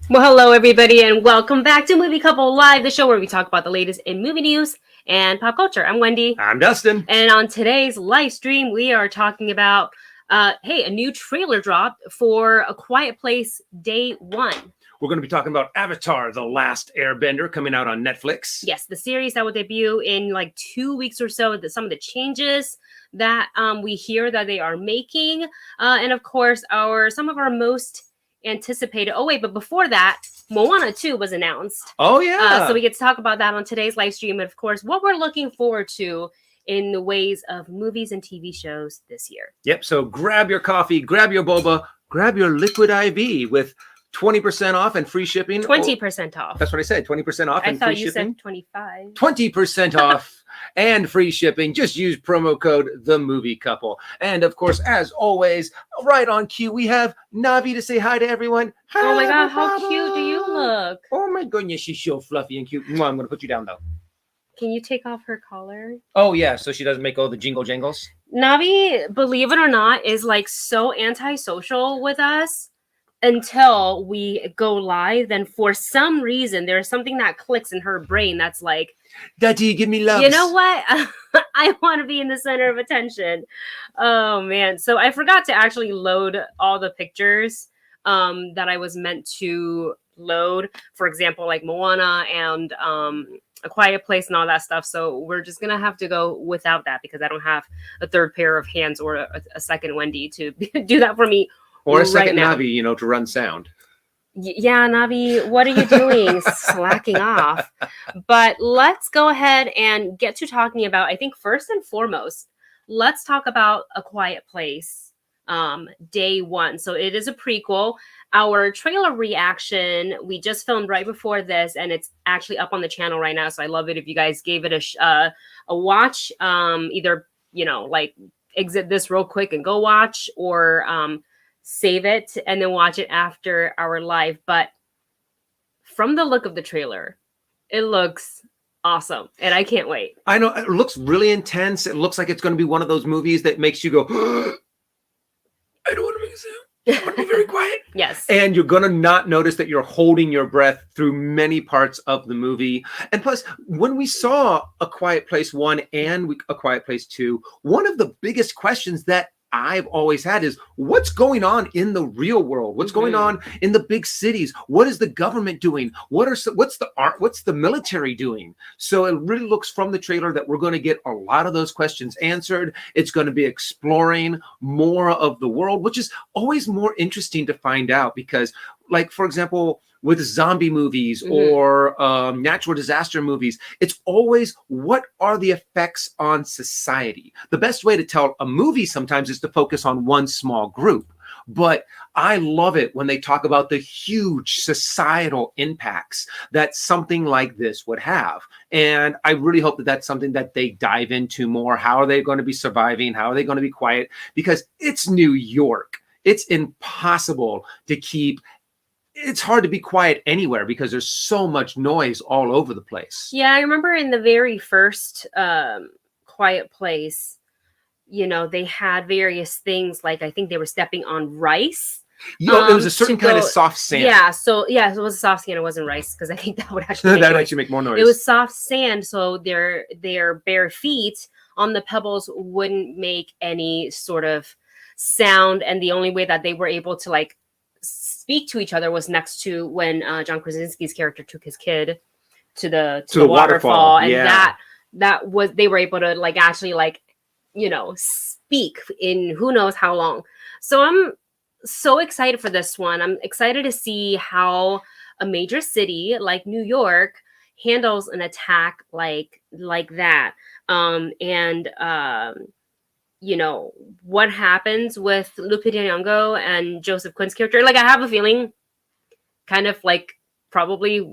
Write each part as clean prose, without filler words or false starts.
Well, hello everybody, and welcome back to Movie Couple Live, the show where we talk about the latest in movie news and pop culture. I'm Wendy. I'm Dustin. And on today's live stream, we are talking about, a new trailer drop for A Quiet Place Day 1. We're going to be talking about Avatar, The Last Airbender, coming out on Netflix. Yes, the series that will debut in like 2 weeks or so. Some of the changes that we hear that they are making, and of course, some of our most anticipated. Oh wait, but before that, Moana 2 was announced. Oh yeah. So we get to talk about that on today's live stream, and of course, what we're looking forward to in the ways of movies and TV shows this year. Yep. So grab your coffee, grab your boba, grab your liquid IV with 20% off and free shipping. 20% off. That's what I said. 20% off and free shipping. I thought you said 25. 20% off and free shipping. Just use promo code The Movie Couple. And of course, as always, right on cue, we have Navi to say hi to everyone. Hi, oh my God, how cute do you look? Oh my goodness, she's so fluffy and cute. I'm going to put you down though. Can you take off her collar? Oh yeah, so she doesn't make all the jingle jangles. Navi, believe it or not, is like so antisocial with us until we go live. Then for some reason, there's something that clicks in her brain that's like, Daddy, give me love. You know what? I want to be in the center of attention. Oh man. So I forgot to actually load all the pictures that I was meant to load. For example, like Moana and A Quiet Place and all that stuff. So we're just going to have to go without that because I don't have a third pair of hands or a second Wendy to do that for me. Or a second Navi, to run sound. Yeah, Navi, what are you doing? Slacking off. But let's go ahead and get to talking about, I think first and foremost, let's talk about A Quiet Place Day 1. So it is a prequel. Our trailer reaction, we just filmed right before this, and it's actually up on the channel right now. So I love it if you guys gave it a watch, either, like exit this real quick and go watch, or save it and then watch it after our live. But from the look of the trailer, it looks awesome and I can't wait. I know, it looks really intense. It looks like it's going to be one of those movies that makes you go, I don't want to make a sound. I want to be very quiet. Yes. And you're going to not notice that you're holding your breath through many parts of the movie. And plus, when we saw A Quiet Place 1 and A Quiet Place 2, one of the biggest questions that I've always had is what's going on in the real world? What's going on in the big cities? What is the government doing? What's the military doing? So it really looks from the trailer that we're going to get a lot of those questions answered. It's going to be exploring more of the world, which is always more interesting to find out because, like, for example, with zombie movies or natural disaster movies, it's always what are the effects on society? The best way to tell a movie sometimes is to focus on one small group. But I love it when they talk about the huge societal impacts that something like this would have. And I really hope that that's something that they dive into more. How are they going to be surviving? How are they going to be quiet? Because it's New York. It's impossible to keep. It's hard to be quiet anywhere because there's so much noise all over the place. Yeah, I remember in the very first Quiet Place, they had various things like I think they were stepping on rice. It was a certain kind of soft sand. Yeah, so it was a soft sand. It wasn't rice because I think that would actually make more noise. It was soft sand, so their bare feet on the pebbles wouldn't make any sort of sound, and the only way that they were able to like speak to each other was next to when John Krasinski's character took his kid to the waterfall, and that was they were able to like actually like speak in who knows how long. So I'm so excited for this one. I'm excited to see how a major city like New York handles an attack like that, what happens with Lupita Nyong'o and Joseph Quinn's character. Like, I have a feeling kind of like probably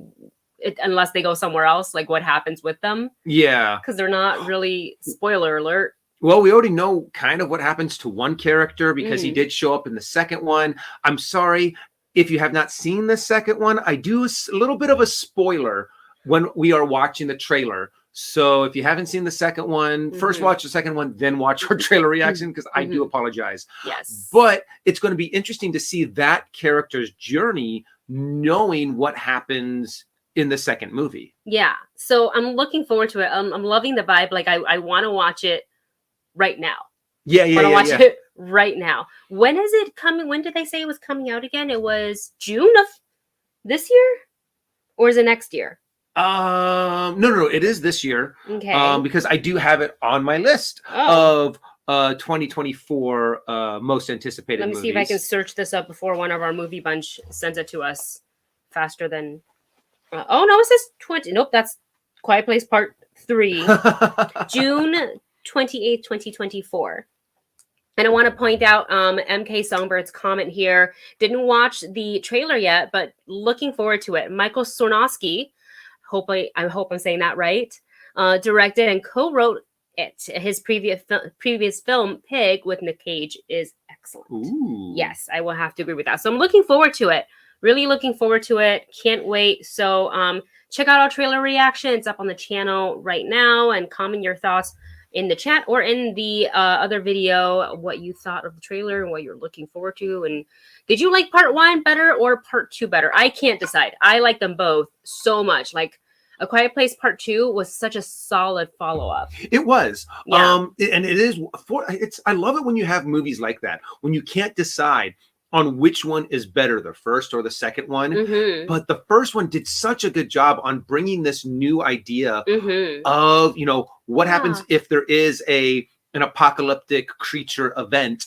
unless they go somewhere else, like what happens with them. Yeah. Because they're not really, spoiler alert. Well, we already know kind of what happens to one character because he did show up in the second one. I'm sorry if you have not seen the second one. I do a little bit of a spoiler when we are watching the trailer. So if you haven't seen the second one, first watch the second one, then watch our trailer reaction, because I do apologize. Yes. But it's going to be interesting to see that character's journey knowing what happens in the second movie. Yeah. So I'm looking forward to it. I'm loving the vibe. Like I want to watch it right now. Yeah, Want to watch yeah. it right now. When is it coming? When did they say it was coming out again? It was June of this year, or is it next year? No, it is this year. Okay. Because I do have it on my list Oh. of 2024 most anticipated Let me movies. see if I can search this up before one of our movie bunch sends it to us faster than. Oh no, it says 20. Nope, that's Quiet Place Part 3, June 28th, 2024. And I want to point out MK Songbird's comment here. Didn't watch the trailer yet, but looking forward to it. Michael Sornosky, I hope I'm saying that right, directed and co-wrote it. His previous film, Pig, with Nick Cage, is excellent. Ooh. Yes, I will have to agree with that. So I'm looking forward to it. Really looking forward to it. Can't wait. So check out our trailer reactions up on the channel right now and comment your thoughts in the chat or in the other video, what you thought of the trailer and what you're looking forward to. And did you like part 1 better or part 2 better? I can't decide. I like them both so much. Like A Quiet Place Part 2 was such a solid follow-up. It was. Yeah. And it is I love it when you have movies like that, when you can't decide on which one is better, the first or the second one. Mm-hmm. But the first one did such a good job on bringing this new idea Mm-hmm. of, what happens if there is an apocalyptic creature event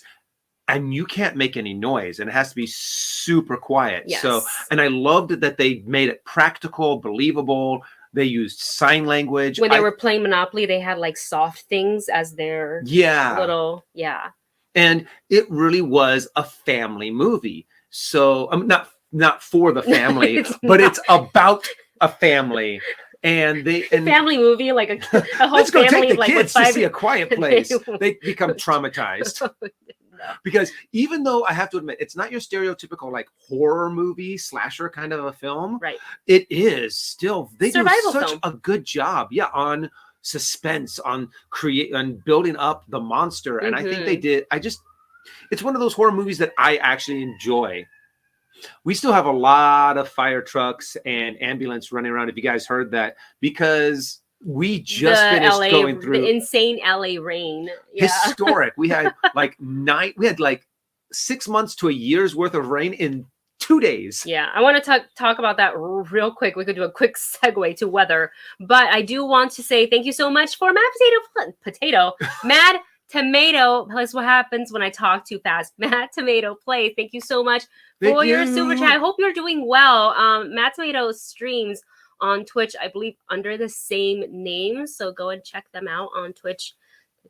and you can't make any noise and it has to be super quiet. Yes. So, and I loved that they made it practical, believable. They used sign language. When they were playing Monopoly, they had like soft things as their little, And it really was a family movie. So not for the family, but it's about a family. And family movie, like a whole let's go family, take the like kids to see A Quiet Place. They become traumatized. No. Because even though I have to admit, it's not your stereotypical like horror movie slasher kind of a film, right? It is still, they do such film. a good job, on suspense, on building up the monster. And I think they did. It's one of those horror movies that I actually enjoy. We still have a lot of fire trucks and ambulance running around, if you guys heard that, because we just finished going through the insane LA rain. Historic. We had like 6 months to a year's worth of rain in 2 days. Yeah, I want to talk about that real quick. We could do a quick segue to weather, but I do want to say thank you so much for Mad Tomato. That's what happens when I talk too fast. Mad Tomato Play. Thank you so much for your super chat. I hope you're doing well. Mad Tomato streams on Twitch, I believe, under the same name. So go and check them out on Twitch.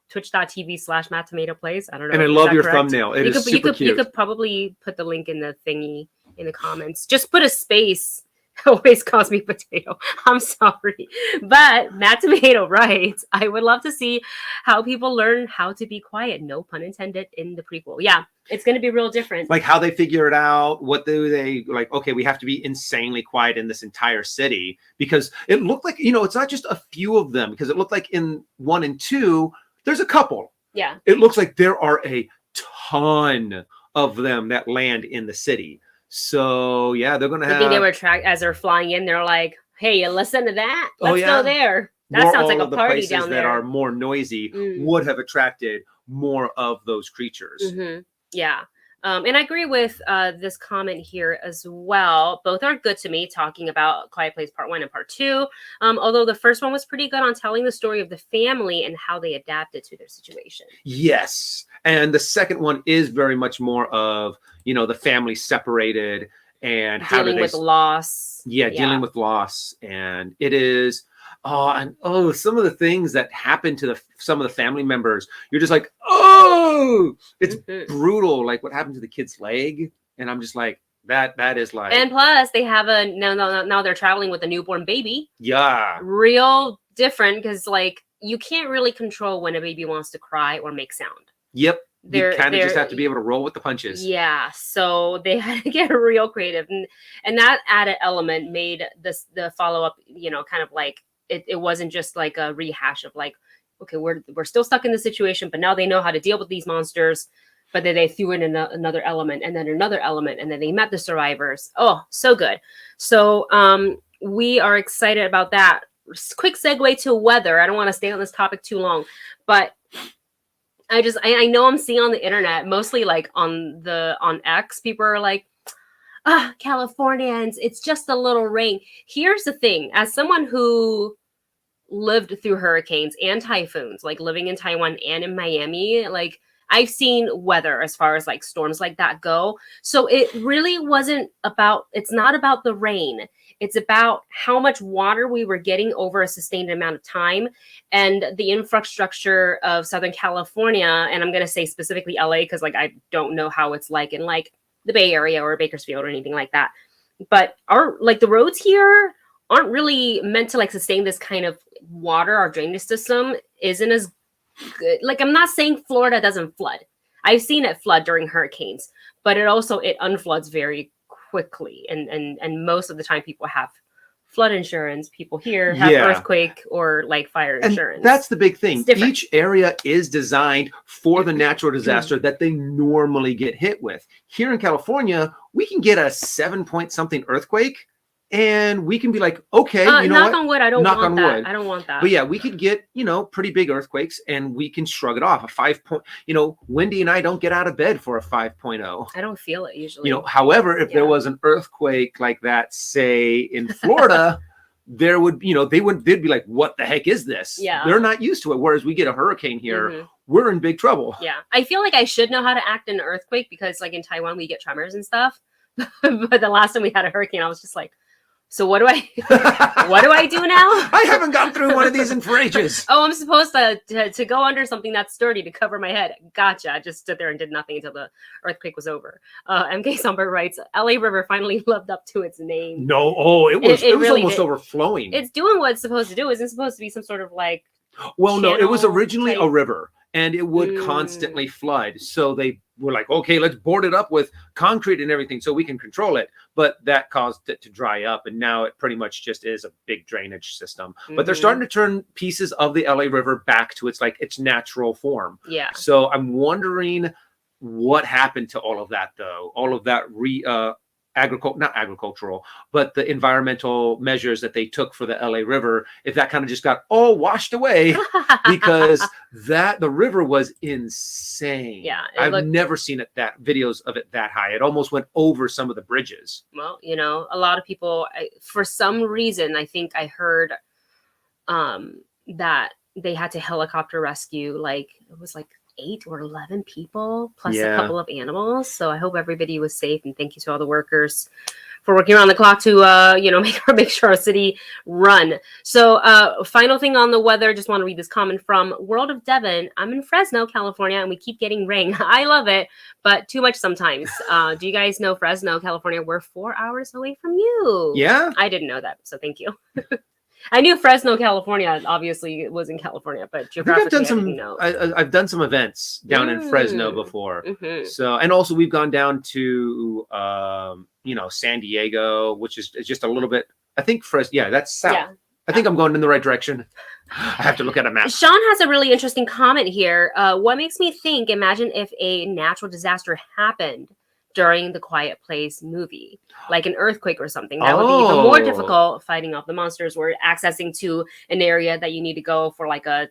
Twitch.tv/Mad Tomato Plays. I don't know. And I love your thumbnail. It is super cute. You could probably put the link in the thingy in the comments. Just put a space. Always calls me potato. I'm sorry. But Mad Tomato writes, I would love to see how people learn how to be quiet. No pun intended in the prequel. Yeah, it's going to be real different. Like how they figure it out. What do they like? Okay, we have to be insanely quiet in this entire city because it looked like, it's not just a few of them, because it looked like in 1 and 2, there's a couple. Yeah. It looks like there are a ton of them that land in the city. So yeah, they're gonna have. I think they were tracked as they're flying in. They're like, "Hey, listen to that. Let's go there." That sounds like a party down there. That are more noisy would have attracted more of those creatures. Mm-hmm. Yeah. And I agree with this comment here as well. Both are good to me, talking about Quiet Place Part 1 and Part 2. Although the first one was pretty good on telling the story of the family and how they adapted to their situation. Yes. And the second one is very much more of, the family separated and how dealing with loss. Yeah, dealing with loss. And it is, some of the things that happen to some of the family members, you're just like, it's brutal. Like what happened to the kid's leg. And I'm just like, that is like. And plus they have now they're traveling with a newborn baby. Yeah. Real different, because like you can't really control when a baby wants to cry or make sound. Yep. You kind of just have to be able to roll with the punches. Yeah. So they had to get real creative. And that added element made the follow-up, kind of like it wasn't just like a rehash of like, okay, we're still stuck in the situation, but now they know how to deal with these monsters. but then they threw in another element and then another element, and then they met the survivors. Oh, so good. So we are excited about that. Quick segue to weather. I don't want to stay on this topic too long, but I know I'm seeing on the internet, mostly like on X, people are like, Californians, it's just a little rain. Here's the thing, as someone who lived through hurricanes and typhoons, like living in Taiwan and in Miami, like I've seen weather as far as like storms like that go. So it really it's not about the rain. It's about how much water we were getting over a sustained amount of time, and the infrastructure of Southern California. And I'm going to say specifically LA, because like I don't know how it's like in like the Bay Area or Bakersfield or anything like that. But the roads here aren't really meant to like sustain this kind of water. Our drainage system isn't as good. Like, I'm not saying Florida doesn't flood. I've seen it flood during hurricanes, but it unfloods very quickly. And most of the time people have flood insurance. People here have earthquake or like fire insurance. And that's the big thing. Each area is designed for the natural disaster that they normally get hit with. Here in California, we can get a 7-point something earthquake, and we can be like, okay, you know knock on wood, I don't want that. I don't want that. But yeah, we could get, pretty big earthquakes, and we can shrug it off. A 5-point, Wendy and I don't get out of bed for a 5.0. I don't feel it usually. However, if there was an earthquake like that, say in Florida, there would, they'd be like, what the heck is this? Yeah. They're not used to it. Whereas we get a hurricane here, we're in big trouble. Yeah. I feel like I should know how to act in an earthquake, because like in Taiwan, we get tremors and stuff. But the last time we had a hurricane, I was just like, so what do I do now? I haven't gone through one of these in for ages. Oh, I'm supposed to go under something that's sturdy to cover my head. Gotcha. I just stood there and did nothing until the earthquake was over. MK Somber writes, LA River finally lived up to its name. No, it was really almost overflowing. It's doing what it's supposed to do. Isn't it supposed to be some sort of like no, it was originally a river, and it would constantly flood. So they were like, okay, let's board it up with concrete and everything so we can control it. But that caused it to dry up, and now it pretty much just is a big drainage system. But they're starting to turn pieces of the LA River back to its natural form. Yeah. So I'm wondering what happened to all of that, though. All of that not agricultural, but the environmental measures that they took for the LA River, if that kind of just got all washed away, because the river was insane. Yeah. I've never seen videos of it that high. It almost went over some of the bridges. Well, a lot of people, for some reason, I think I heard that they had to helicopter rescue, like it was like 8 or 11 people plus a couple of animals. So I hope everybody was safe, and thank you to all the workers for working around the clock to make sure our city run. So final thing on the weather, just want to read this comment from World of Devon. I'm in Fresno, California, and we keep getting rain. I love it, but too much sometimes. Do you guys know Fresno, California? We're 4 hours away from you. Yeah, I didn't know that, so thank you. I knew Fresno, California. Obviously, it was in California, but geographically, I've done some events down in Fresno before. So, and also we've gone down to San Diego, which is just a little bit. I think Fresno. Yeah, that's south. Yeah. I think I'm going in the right direction. I have to look at a map. Sean has a really interesting comment here. What makes me think? Imagine if a natural disaster happened during the Quiet Place movie, like an earthquake or something. That would be even more difficult, fighting off the monsters, or accessing to an area that you need to go for like a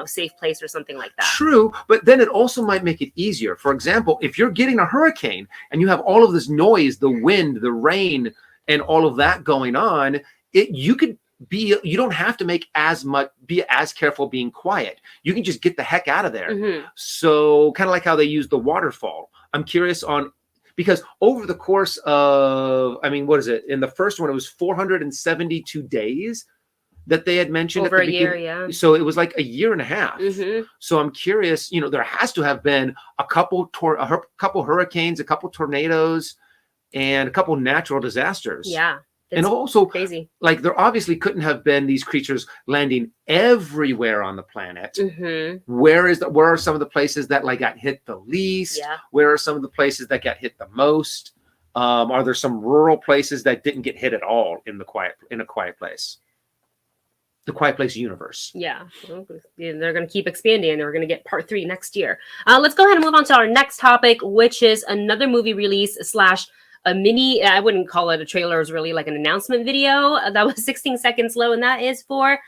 safe place or something like that. True, but then it also might make it easier. For example, if you're getting a hurricane and you have all of this noise, the wind, the rain, and all of that going on, you don't have to be as careful being quiet. You can just get the heck out of there. So kind of like how they use the waterfall. I'm curious because over the course of, what is it? In the first one, it was 472 days that they had mentioned. Over a year, yeah. So it was like a year and a half. So I'm curious, there has to have been a couple hurricanes, a couple tornadoes, and a couple natural disasters. Yeah. And also, crazy. Like, there obviously couldn't have been these creatures landing everywhere on the planet. Where are some of the places that got hit the least? Yeah. Where are some of the places that got hit the most? Are there some rural places that didn't get hit at all in a quiet place? the Quiet Place universe. Yeah, they're going to keep expanding. They're going to get part 3 next year. Let's go ahead and move on to our next topic, which is another movie release slash a mini. I wouldn't call it a trailer. It was really like an announcement video that was 16 seconds low, and that is for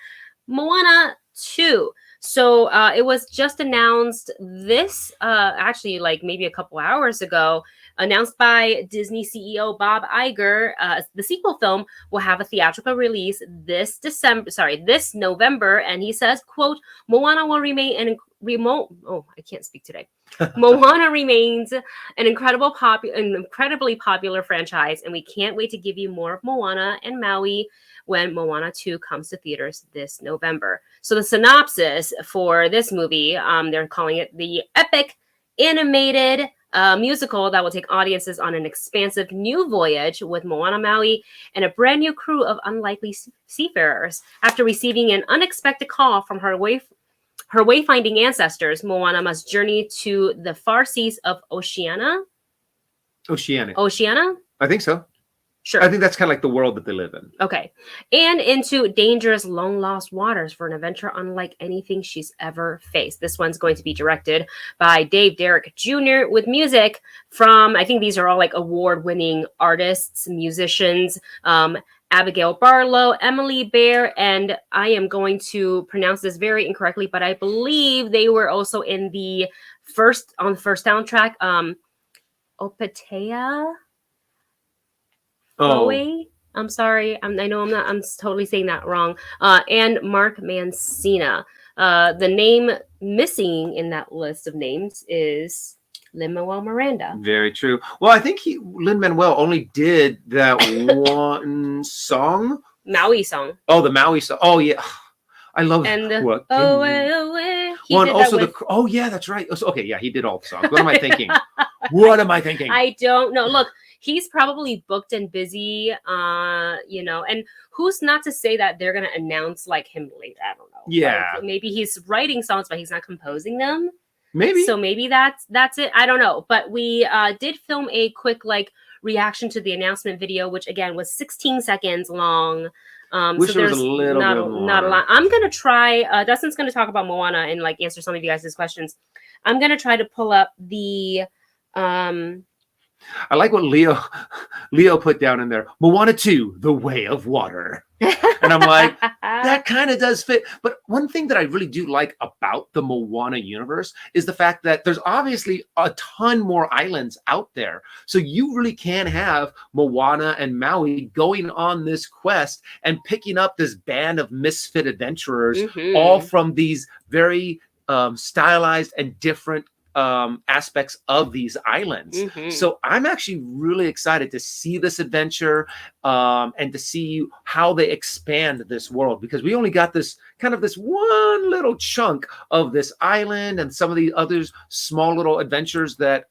Moana 2. So it was just announced this, actually, like maybe a couple hours ago, announced by Disney CEO Bob Iger. The sequel film will have a theatrical release this November, and he says, "quote Moana will remain an remote." Oh, I can't speak today. Moana remains an incredibly popular franchise, and we can't wait to give you more of Moana and Maui when Moana 2 comes to theaters this November. So the synopsis for this movie, they're calling it the epic animated musical that will take audiences on an expansive new voyage with Moana Maui and a brand new crew of unlikely seafarers. After receiving an unexpected call from her wayfinding ancestors, Moana must journey to the far seas of Oceania. I think so. Sure. I think that's kind of like the world that they live in. Okay. And into dangerous, long-lost waters for an adventure unlike anything she's ever faced. This one's going to be directed by Dave Derrick Jr. with music from, I think these are all like award-winning artists, musicians, Abigail Barlow, Emily Bear, and I am going to pronounce this very incorrectly, but I believe they were also on the first soundtrack, Opatea. Chloe, I'm sorry. I know I'm totally saying that wrong. And Mark Mancina. The name missing in that list of names is Lin-Manuel Miranda. Very true. Well, I think Lin-Manuel only did that one song. Maui song. Oh, the Maui song. Oh, yeah. I love and what. Away. Well, and also oh, yeah, that's right. Okay, yeah, he did all the songs. What am I thinking? What am I thinking? I don't know. Look, he's probably booked and busy, and who's not to say that they're going to announce like him later? I don't know. Yeah. Like, maybe he's writing songs, but he's not composing them. Maybe. So maybe that's it. I don't know. But we did film a quick like reaction to the announcement video, which again was 16 seconds long. Wish so there was there's a little not, bit more. Not a lot. I'm going to try, Dustin's going to talk about Moana and like answer some of you guys' questions. I'm going to try to pull up the, I like what Leo put down in there. Moana 2, The Way of Water. And I'm like, that kind of does fit. But one thing that I really do like about the Moana universe is the fact that there's obviously a ton more islands out there. So you really can have Moana and Maui going on this quest and picking up this band of misfit adventurers, all from these very stylized and different aspects of these islands. So I'm actually really excited to see this adventure and to see how they expand this world, because we only got this one little chunk of this island and some of the others small little adventures that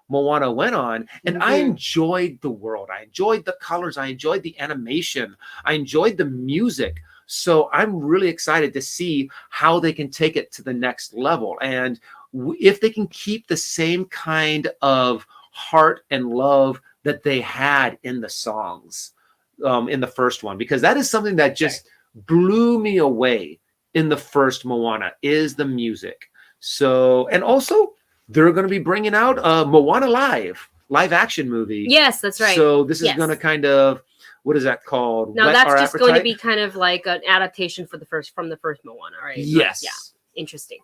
Moana went on. And I enjoyed the world. I enjoyed the colors. I enjoyed the animation. I enjoyed the music. So I'm really excited to see how they can take it to the next level. And if they can keep the same kind of heart and love that they had in the songs in the first one, because that is something that just blew me away in the first Moana, is the music. So, and also they're going to be bringing out a Moana live action movie. Yes, that's right. So this is going to kind of, what is that called? No, that's just going to be kind of like an adaptation from the first Moana, right? Yes. Yeah. Interesting.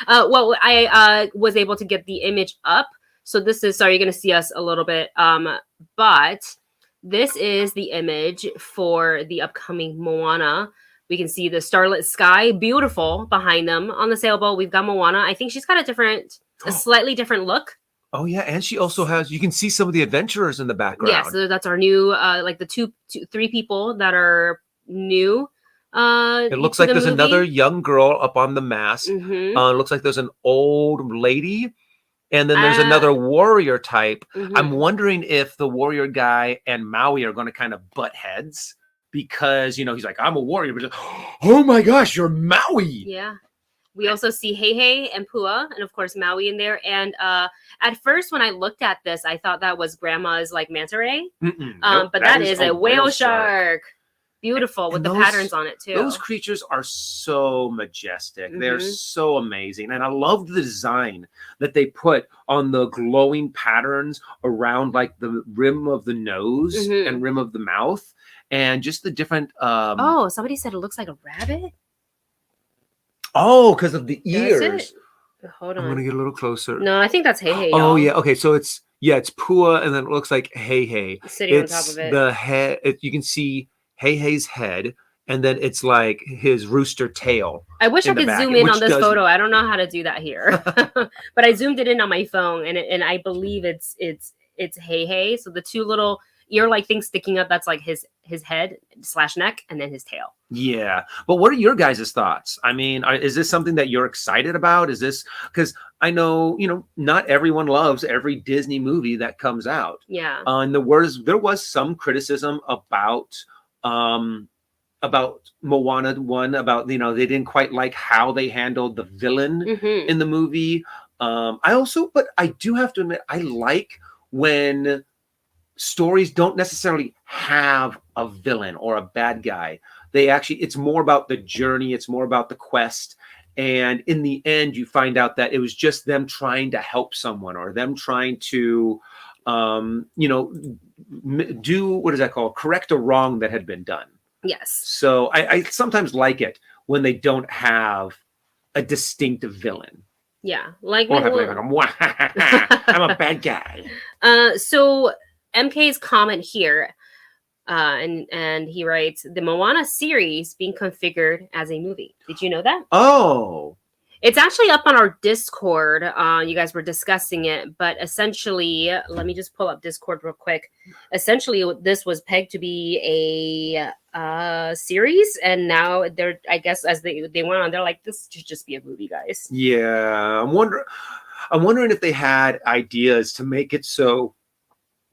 Well, I was able to get the image up. So this is, sorry, you're going to see us a little bit. But this is the image for the upcoming Moana. We can see the starlit sky, beautiful behind them. On the sailboat, we've got Moana. I think she's got a slightly different look. Oh yeah, and she also has, you can see some of the adventurers in the background. Yeah, so that's our new, like the three people that are new. It looks like there's another young girl up on the mast. It looks like there's an old lady, and then there's another warrior type. I'm wondering if the warrior guy and Maui are going to kind of butt heads, because he's like, I'm a warrior, but oh my gosh, you're Maui. Yeah. We also see Heihei and Pua, and of course Maui in there. And at first, when I looked at this, I thought that was Grandma's like manta ray, Nope, but that is a whale shark. beautiful with And the patterns on it too. those creatures are so majestic. They're Mhm. so amazing. And I love the design that they put on the glowing patterns around like the rim of the nose Mhm. and rim of the mouth. And just the different Oh, somebody said it looks like a rabbit. oh, because of the Does it? ears. Hold I'm gonna on. get a little closer. No, I think that's Hey Hey, Oh y'all. yeah, okay. So it's Pua, and then it looks like Hey Hey. Sitting on top It's of it. the head. You can see Hey Hey's head, and then it's like his rooster tail. I wish I in the could back, zoom in on which this does- photo. I don't know how to do that here, but I zoomed it in on my phone, and I believe it's Hey Hey. So the two little ear-like things sticking up, that's like his head / neck, and then his tail. Yeah, but what are your guys' thoughts? I mean, is this something that you're excited about? Is this because I know not everyone loves every Disney movie that comes out. Yeah. And there was some criticism about Moana 1, about they didn't quite like how they handled the villain Mhm. in the movie. But I do have to admit, I like when stories don't necessarily have a villain or a bad guy. It's more about the journey, it's more about the quest. And in the end, you find out that it was just them trying to help someone, or them trying to, do, what is that called? Correct a wrong that had been done. Yes. So I sometimes like it when they don't have a distinct villain. Yeah. Like Or have I'm a bad guy. So MK's comment here, and he writes, the Moana series being configured as a movie. Did you know that? Oh. It's actually up on our Discord. You guys were discussing it, but essentially, let me just pull up Discord real quick. Essentially, this was pegged to be a series, and now I guess as they went on, they're like, this should just be a movie, guys. Yeah, I'm wondering if they had ideas to make it so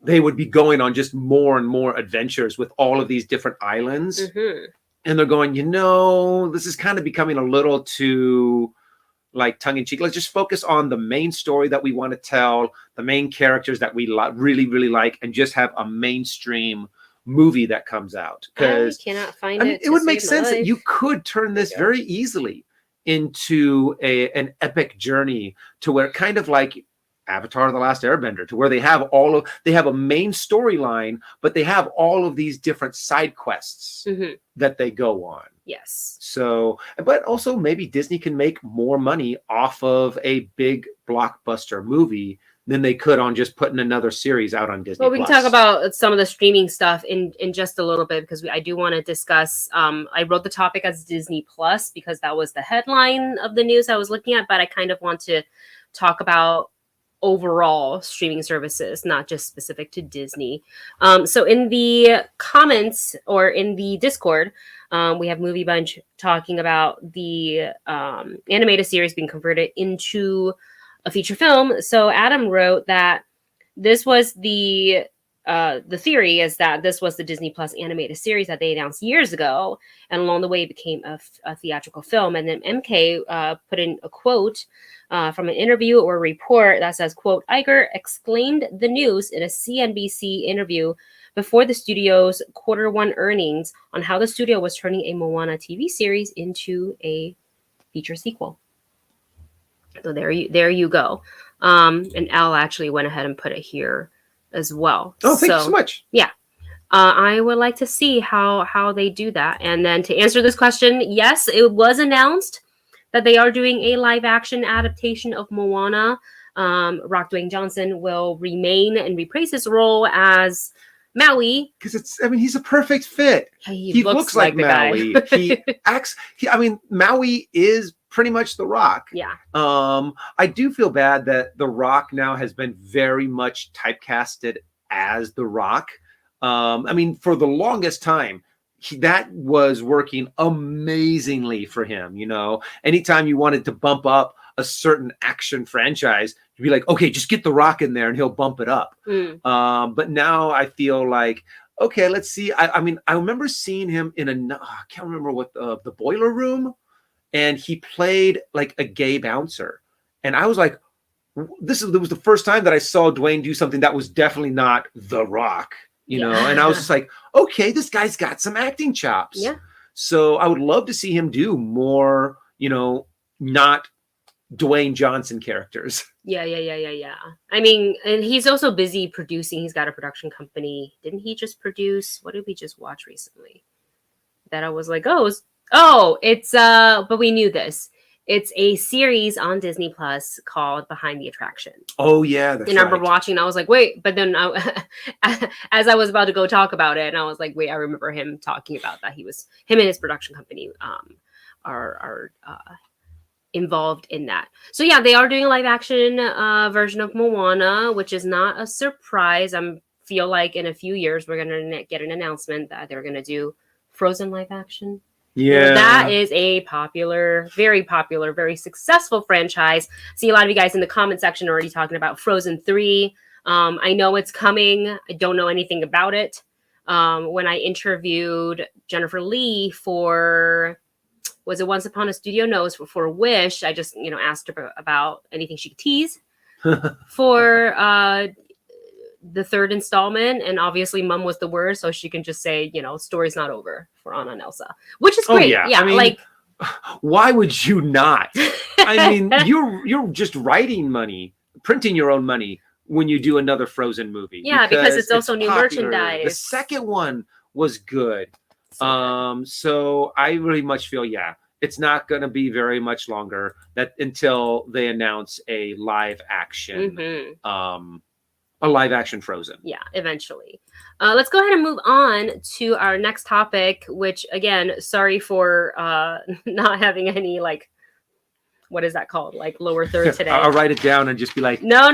they would be going on just more and more adventures with all of these different islands. Mm-hmm. And they're going, this is kind of becoming a little too like tongue-in-cheek. Let's just focus on the main story that we want to tell, the main characters that we really, really like, and just have a mainstream movie that comes out. Because I cannot find it. It would make sense that you could turn this very easily into an epic journey, to where kind of like Avatar: The Last Airbender, to where they have a main storyline, but they have all of these different side quests that they go on. Yes. So, but also maybe Disney can make more money off of a big blockbuster movie than they could on just putting another series out on Disney. Well, we can talk about some of the streaming stuff in just a little bit, because I do want to discuss. I wrote the topic as Disney Plus because that was the headline of the news I was looking at, but I kind of want to talk about overall streaming services, not just specific to Disney. So in the comments or in the Discord, we have Movie Bunch talking about the animated series being converted into a feature film. So Adam wrote that this was the theory is that this was the Disney Plus animated series that they announced years ago, and along the way it became a theatrical film. And then MK put in a quote from an interview or report that says, quote, Iger exclaimed the news in a CNBC interview before the studio's Q1 earnings on how the studio was turning a Moana TV series into a feature sequel. So there you go. And Al actually went ahead and put it here as well. Oh, thank you so much. Yeah. I would like to see how they do that. And then to answer this question, yes, it was announced that they are doing a live action adaptation of Moana. Rock Dwayne Johnson will remain and reprise his role as Maui. Because he's a perfect fit. He looks like Maui. He acts. Maui is pretty much The Rock. Yeah. I do feel bad that The Rock now has been very much typecasted as The Rock. For the longest time, that was working amazingly for him. Anytime you wanted to bump up a certain action franchise, you'd be like, okay, just get The Rock in there and he'll bump it up. But now I feel like, okay, let's see. I remember seeing him in I can't remember what the Boiler Room, and he played like a gay bouncer. And I was like, this was the first time that I saw Dwayne do something that was definitely not The Rock. you know, and I was just like, okay, this guy's got some acting chops. Yeah. So I would love to see him do more, you know, not Dwayne Johnson characters. Yeah. I mean, and he's also busy producing. He's got a production company. Didn't he just produce? What did we just watch recently? That I was like, it's but we knew this. It's a series on Disney Plus called Behind the Attraction. Oh yeah, that's and I remember watching. I was like, wait, but then as I was about to go talk about it, and I was like, wait, I remember him talking about that. Him and his production company are involved in that. So yeah, they are doing a live action version of Moana, which is not a surprise. I feel like in a few years we're gonna get an announcement that they're gonna do Frozen live action. Yeah, that is a popular, very successful franchise. See a lot of you guys in the comment section already talking about Frozen 3. I know it's coming. I don't know anything about it. When I interviewed Jennifer Lee for, was it Once Upon a Studio? No, it was for Wish. I just, asked her about anything she could tease for the third installment, and obviously Mum was the word, so she can just say, story's not over for Anna and Elsa, which is great. Yeah, I mean, like, why would you not? I mean, you're just writing money, printing your own money when you do another Frozen movie. Yeah, because it's also new merchandise. The second one was good. So I really much feel, it's not going to be very much longer until they announce a live action a live action Frozen. Yeah, eventually. Let's go ahead and move on to our next topic, which again, sorry for not having any, like, what is that called? Like lower third today. I'll write it down and just be like, no.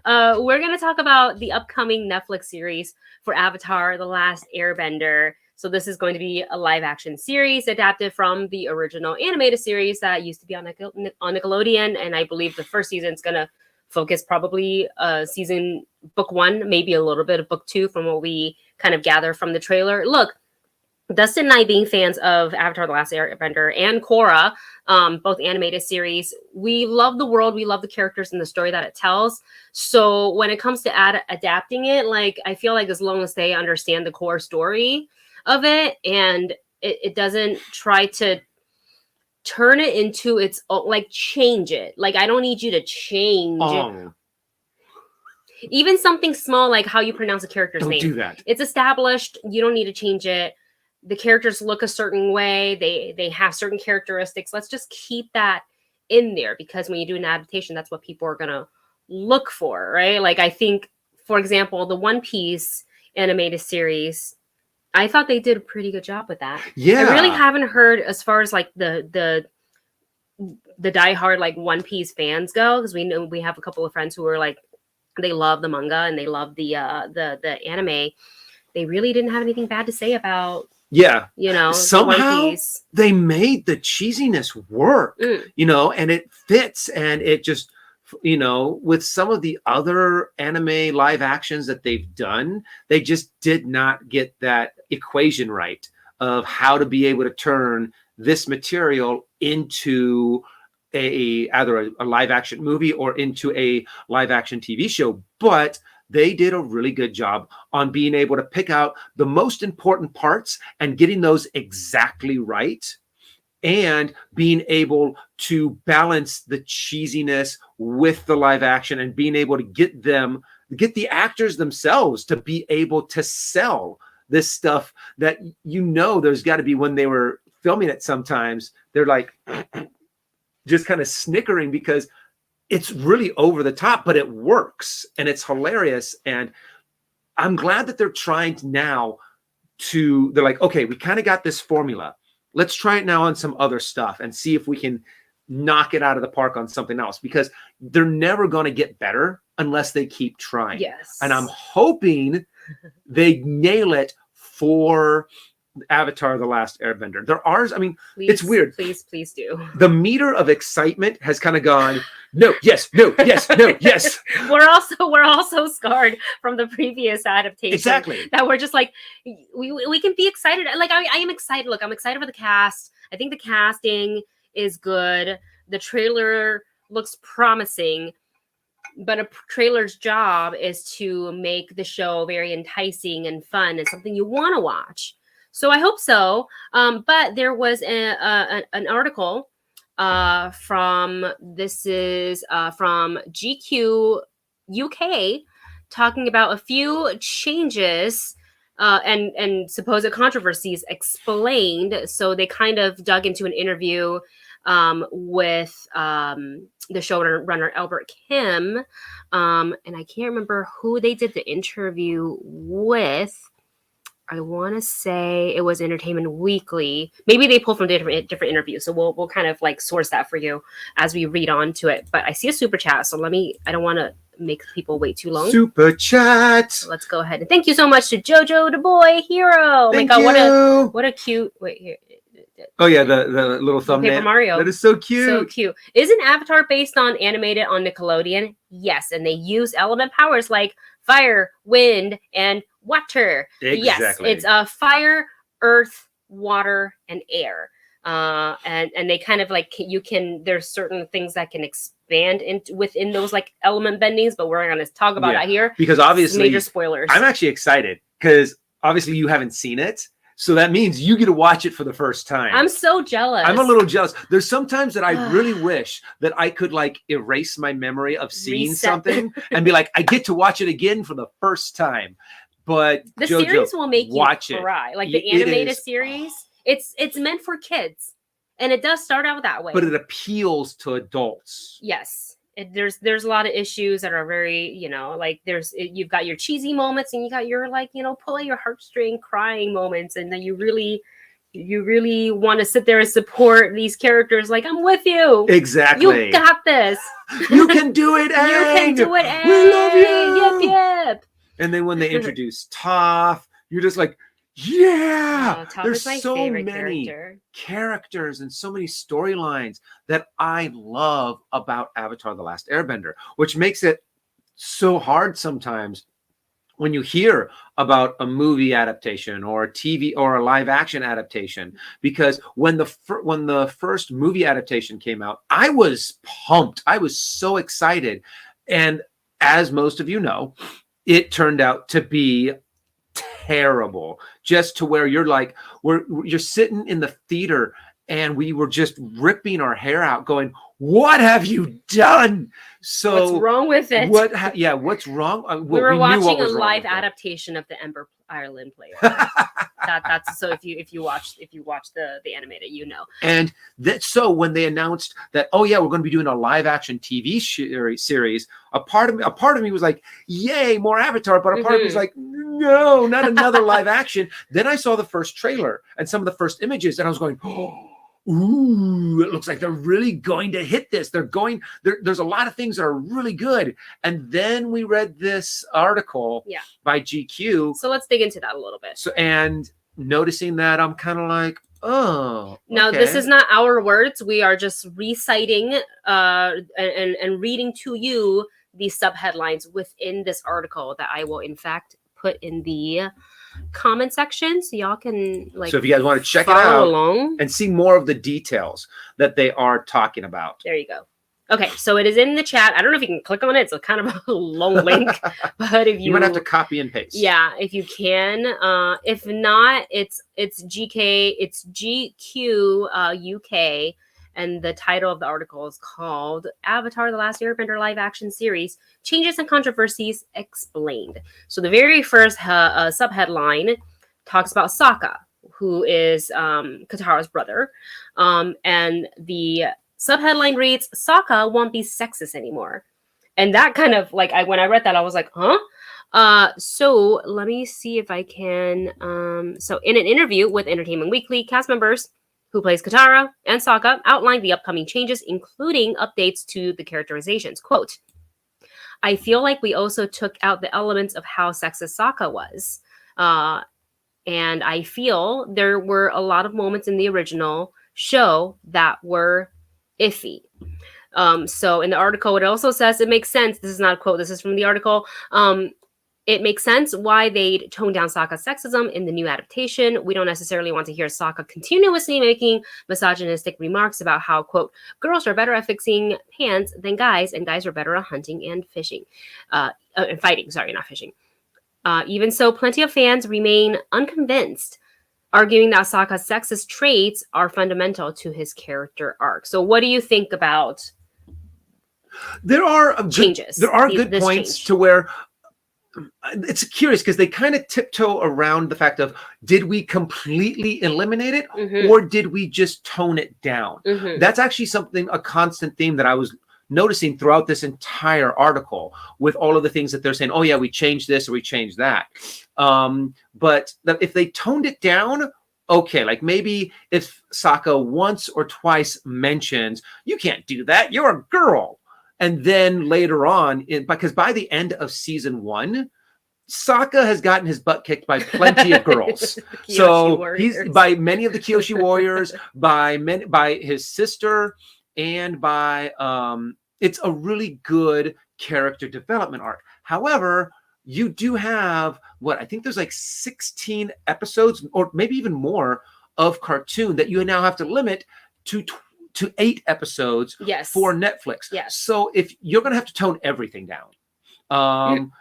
We're going to talk about the upcoming Netflix series for Avatar: The Last Airbender. So this is going to be a live action series adapted from the original animated series that used to be on Nickelodeon. And I believe the first season is going to focus probably season book 1, maybe a little bit of book 2 from what we kind of gather from the trailer. Look, Dustin and I, being fans of Avatar: The Last Airbender and Korra, both animated series, we love the world, we love the characters and the story that it tells. So when it comes to adapting it, like, I feel like as long as they understand the core story of it and it doesn't try to turn it into its own, like, change it. Like, I don't need you to change even something small, like how you pronounce a character's name. Don't do that. It's established. You don't need to change it. The characters look a certain way. They have certain characteristics. Let's just keep that in there, because when you do an adaptation, that's what people are going to look for, right? Like, I think, for example, the One Piece animated series, I thought they did a pretty good job with that. Yeah. I really haven't heard, as far as like the diehard like One Piece fans go, because we know we have a couple of friends who are like, they love the manga and they love the anime. They really didn't have anything bad to say about, somehow One Piece. They made the cheesiness work, and it fits, and it just, with some of the other anime live actions that they've done, they just did not get that equation right of how to be able to turn this material into either a live action movie or into a live action TV show. But they did a really good job on being able to pick out the most important parts and getting those exactly right, and being able to balance the cheesiness with the live action, and being able to get the actors themselves to be able to sell this stuff that, there's got to be, when they were filming it, sometimes they're like just kind of snickering because it's really over the top, but it works and it's hilarious. And I'm glad that they're trying now they're like, okay, we kind of got this formula. Let's try it now on some other stuff and see if we can knock it out of the park on something else, because they're never going to get better unless they keep trying. Yes. And I'm hoping they nail it for Avatar: The Last Airbender. It's weird. Please do. The meter of excitement has kind of gone, no, yes, no, yes, no, yes. We're also scarred from the previous adaptation. Exactly. That we're just like, we can be excited. Like, I am excited. Look, I'm excited for the cast. I think the casting is good. The trailer looks promising. but a trailer's job is to make the show very enticing and fun and something you want to watch. So I hope so. But there was an article from GQ UK talking about a few changes and supposed controversies explained. So they kind of dug into an interview with the showrunner Albert Kim, and I can't remember who they did the interview with. I want to say it was Entertainment Weekly. Maybe they pulled from different interviews, so we'll kind of like source that for you as we read on to it. But I see a super chat, so I don't want to make people wait too long. Super chat. So let's go ahead and thank you so much to Jojo the Boy Hero. Thank my God, you. what a cute. Wait here. Oh yeah, the little thumbnail. Paper Mario. That is so cute. So cute. Isn't Avatar based on animated on Nickelodeon? Yes, and they use element powers like fire, wind, and water. Exactly. Yes, it's fire, earth, water, and air. And they kind of like there's certain things that can expand within those like element bendings, but we're going to talk about that here because obviously major spoilers. I'm actually excited because obviously you haven't seen it. So that means you get to watch it for the first time. I'm so jealous. I'm a little jealous. There's sometimes that I really wish that I could like erase my memory of seeing something and be like, I get to watch it again for the first time. But the Jojo, series will make you cry. It. Like the animated series, it's meant for kids. And it does start out that way. But it appeals to adults. Yes. There's a lot of issues that are very, like you've got your cheesy moments and you got your like, pulling your heartstring crying moments. And then you really want to sit there and support these characters. Like, I'm with you. Exactly. You got this. You can do it, Aang. You can do it, Aang. We love you. Yep, yep. And then when they introduce Toph, you're just like, yeah, there's so many characters and so many storylines that I love about Avatar: The Last Airbender, which makes it so hard sometimes when you hear about a movie adaptation or a TV or a live action adaptation, because when the first movie adaptation came out, I was pumped. I was so excited. And as most of you know, it turned out to be terrible, just to where you're like, you're sitting in the theater and we were just ripping our hair out going, what have you done? So what's wrong with it? What's wrong? We were watching a live adaptation of the Ember Ireland player. That's so if you watch the animated, And so when they announced that, oh yeah, we're going to be doing a live action TV series, a part of me was like, yay, more Avatar, but a part of me was like, no, not another live action. Then I saw the first trailer and some of the first images, and I was going, ooh, it looks like they're really going to hit this. There's a lot of things that are really good. And then we read this article by GQ. So let's dig into that a little bit. So, and noticing that, I'm kind of like, oh. Now, this is not our words. We are just reciting and reading to you the subheadlines within this article that I will, in fact, put in the comment section so y'all can so if you guys want to check it out along and see more of the details that they are talking about. There you go. Okay, so it is in the chat. I don't know if you can click on it. It's a kind of a long link, but if you might have to copy and paste. Yeah, if you can. If not, it's GQ UK, and the title of the article is called Avatar: The Last Airbender live action series, changes and controversies explained. So the very first subheadline talks about Sokka, who is Katara's brother, and the subheadline reads, Sokka won't be sexist anymore. And that kind of like, when I read that, I was like, huh? So let me see if I can. So in an interview with Entertainment Weekly, cast members who plays Katara and Sokka outlined the upcoming changes, including updates to the characterizations. Quote, I feel like we also took out the elements of how sexist Sokka was. And I feel there were a lot of moments in the original show that were iffy. So in the article, it also says it makes sense. This is not a quote. This is from the article. It makes sense why they tone down Sokka's sexism in the new adaptation. We don't necessarily want to hear Sokka continuously making misogynistic remarks about how, quote, girls are better at fixing pants than guys, and guys are better at hunting and fishing. And fighting, sorry, not fishing. Even so, plenty of fans remain unconvinced, arguing that Sokka's sexist traits are fundamental to his character arc. So what do you think about there are changes? There are good points change. to where it's curious because they kind of tiptoe around the fact of, did we completely eliminate it or did we just tone it down? That's actually a constant theme that I was noticing throughout this entire article with all of the things that they're saying, oh yeah, we changed this or we changed that. But if they toned it down, okay, like maybe if Sokka once or twice mentions, you can't do that, you're a girl. And then later on, because by the end of season 1, Sokka has gotten his butt kicked by plenty of girls. So he's by many of the Kyoshi warriors, by his sister, and by it's a really good character development arc. However, you do have I think there's like 16 episodes or maybe even more of cartoon that you now have to limit to 8 episodes for Netflix. Yes. So if you're going to have to tone everything down,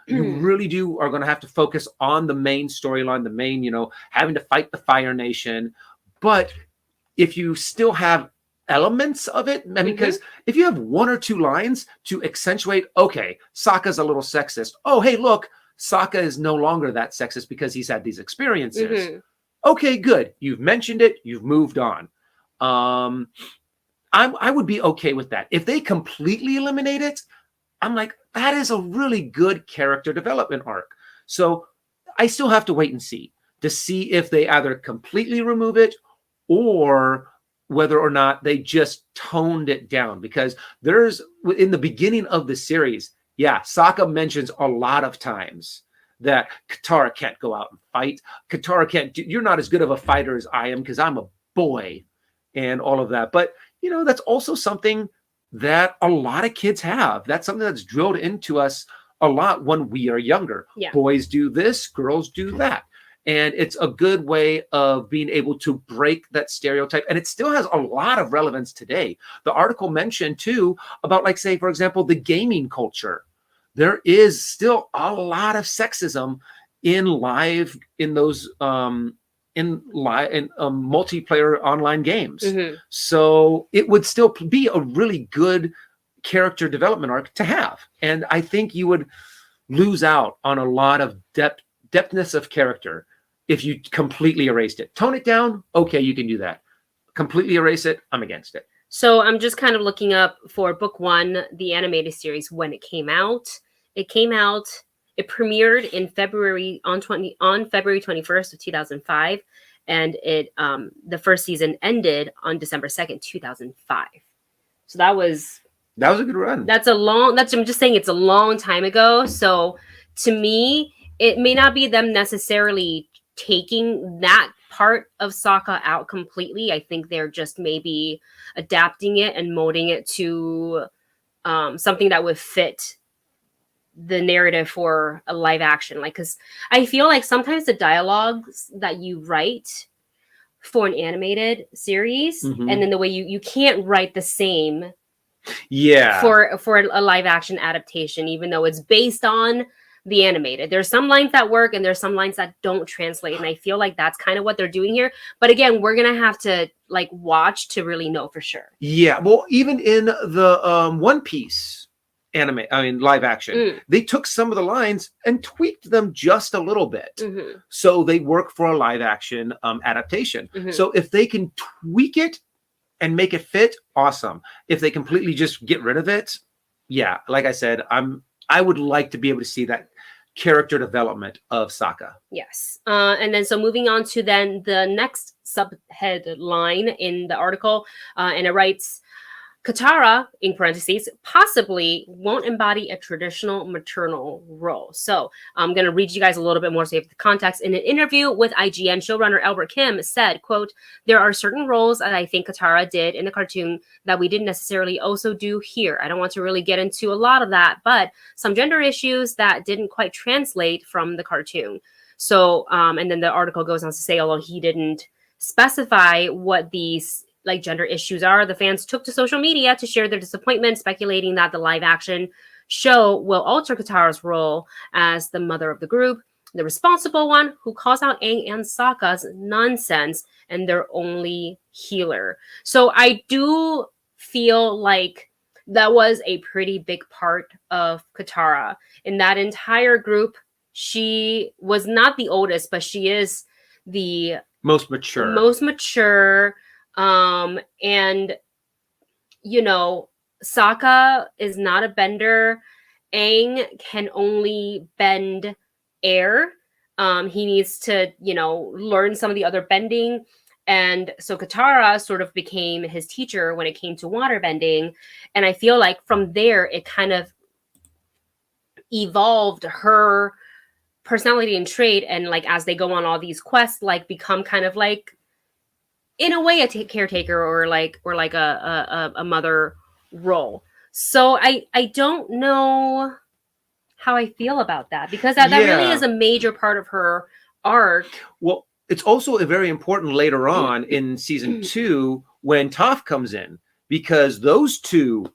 you really are going to have to focus on the main storyline, the main, having to fight the Fire Nation. But if you still have elements of it, I mean, because if you have 1 or 2 lines to accentuate, okay, Sokka's a little sexist. Oh, hey, look, Sokka is no longer that sexist because he's had these experiences. Okay, good. You've mentioned it. You've moved on. I would be okay with that. If they completely eliminate it, I'm like, that is a really good character development arc. So I still have to wait and see to see if they either completely remove it or whether or not they just toned it down. Because there's, in the beginning of the series, Sokka mentions a lot of times that Katara can't go out and fight. Katara can't you're not as good of a fighter as I am because I'm a boy and all of that. But that's also something that a lot of kids have. That's something that's drilled into us a lot when we are younger. Boys do this, girls do that. And it's a good way of being able to break that stereotype. And it still has a lot of relevance today. The article mentioned too about, like, say, for example, the gaming culture. There is still a lot of sexism in those multiplayer online games. So it would still be a really good character development arc to have. And I think you would lose out on a lot of depthness of character if you completely erased it. Tone it down, okay, you can do that. Completely erase it, I'm against it. So I'm just kind of looking up for book 1, the animated series, when it came out. It premiered in February on February 21st of 2005, and the first season ended on December 2nd, 2005. So that was a good run. I'm just saying it's a long time ago. So to me, it may not be them necessarily taking that part of Sokka out completely. I think they're just maybe adapting it and molding it to something that would fit the narrative for a live action. Like, because I feel like sometimes the dialogues that you write for an animated series and then the way you can't write the same for a live action adaptation, even though it's based on the animated. There's some lines that work and there's some lines that don't translate, and I feel like that's kind of what they're doing here. But again, we're gonna have to watch to really know for sure. Well, even in the One Piece live action, they took some of the lines and tweaked them just a little bit, so they work for a live action adaptation. So if they can tweak it and make it fit, awesome. If they completely just get rid of it, like I said, I would like to be able to see that character development of Sokka. Yes. And then so moving on to then the next subhead line in the article, and it writes, Katara, in parentheses, possibly won't embody a traditional maternal role. So I'm going to read you guys a little bit more so you have the context. In an interview with IGN, showrunner Albert Kim said, quote, "There are certain roles that I think Katara did in the cartoon that we didn't necessarily also do here. I don't want to really get into a lot of that, but some gender issues that didn't quite translate from the cartoon." So, and then the article goes on to say, although he didn't specify what these like gender issues are, the fans took to social media to share their disappointment, speculating that the live action show will alter Katara's role as the mother of the group, the responsible one who calls out Aang and Sokka's nonsense and their only healer. So I do feel like that was a pretty big part of Katara. In that entire group, she was not the oldest, but she is the most mature. And you know, Sokka is not a bender. Aang can only bend air. He needs to, you know, learn some of the other bending. And so Katara sort of became his teacher when it came to water bending. And I feel like from there, it kind of evolved her personality and trait. And like, as they go on all these quests, like become kind of like, in a way, a caretaker or like a mother role. So I don't know how I feel about that, because that really is a major part of her arc. Well, it's also very important later on in season 2 when Toph comes in, because those two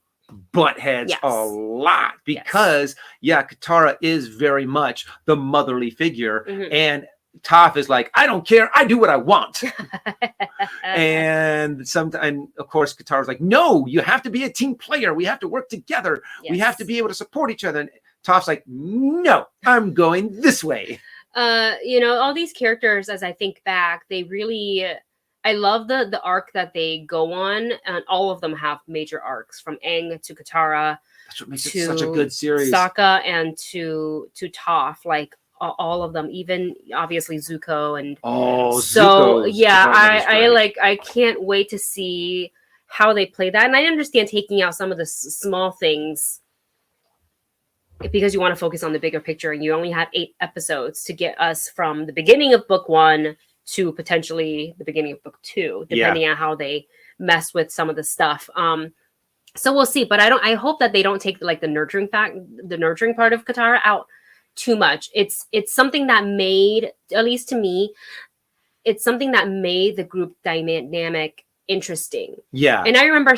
butt heads a lot, because Katara is very much the motherly figure, and Toph is like, I don't care, I do what I want. and of course Katara's like, no, you have to be a team player, we have to work together, we have to be able to support each other. And Toph's like, no, I'm going this way. You know, all these characters, as I think back, they really, I love the arc that they go on, and all of them have major arcs, from Aang to Katara. That's what makes it such a good series. Sokka and to Toph, like all of them, even obviously Zuko and Zuko. I can't wait to see how they play that. And I understand taking out some of the small things because you want to focus on the bigger picture, and you only have 8 episodes to get us from the beginning of book 1 to potentially the beginning of book 2, depending on how they mess with some of the stuff. So we'll see, but I hope that they don't take like the nurturing part of Katara out too much. It's something that made, at least to me, it's something that made the group dynamic interesting. Yeah. And I remember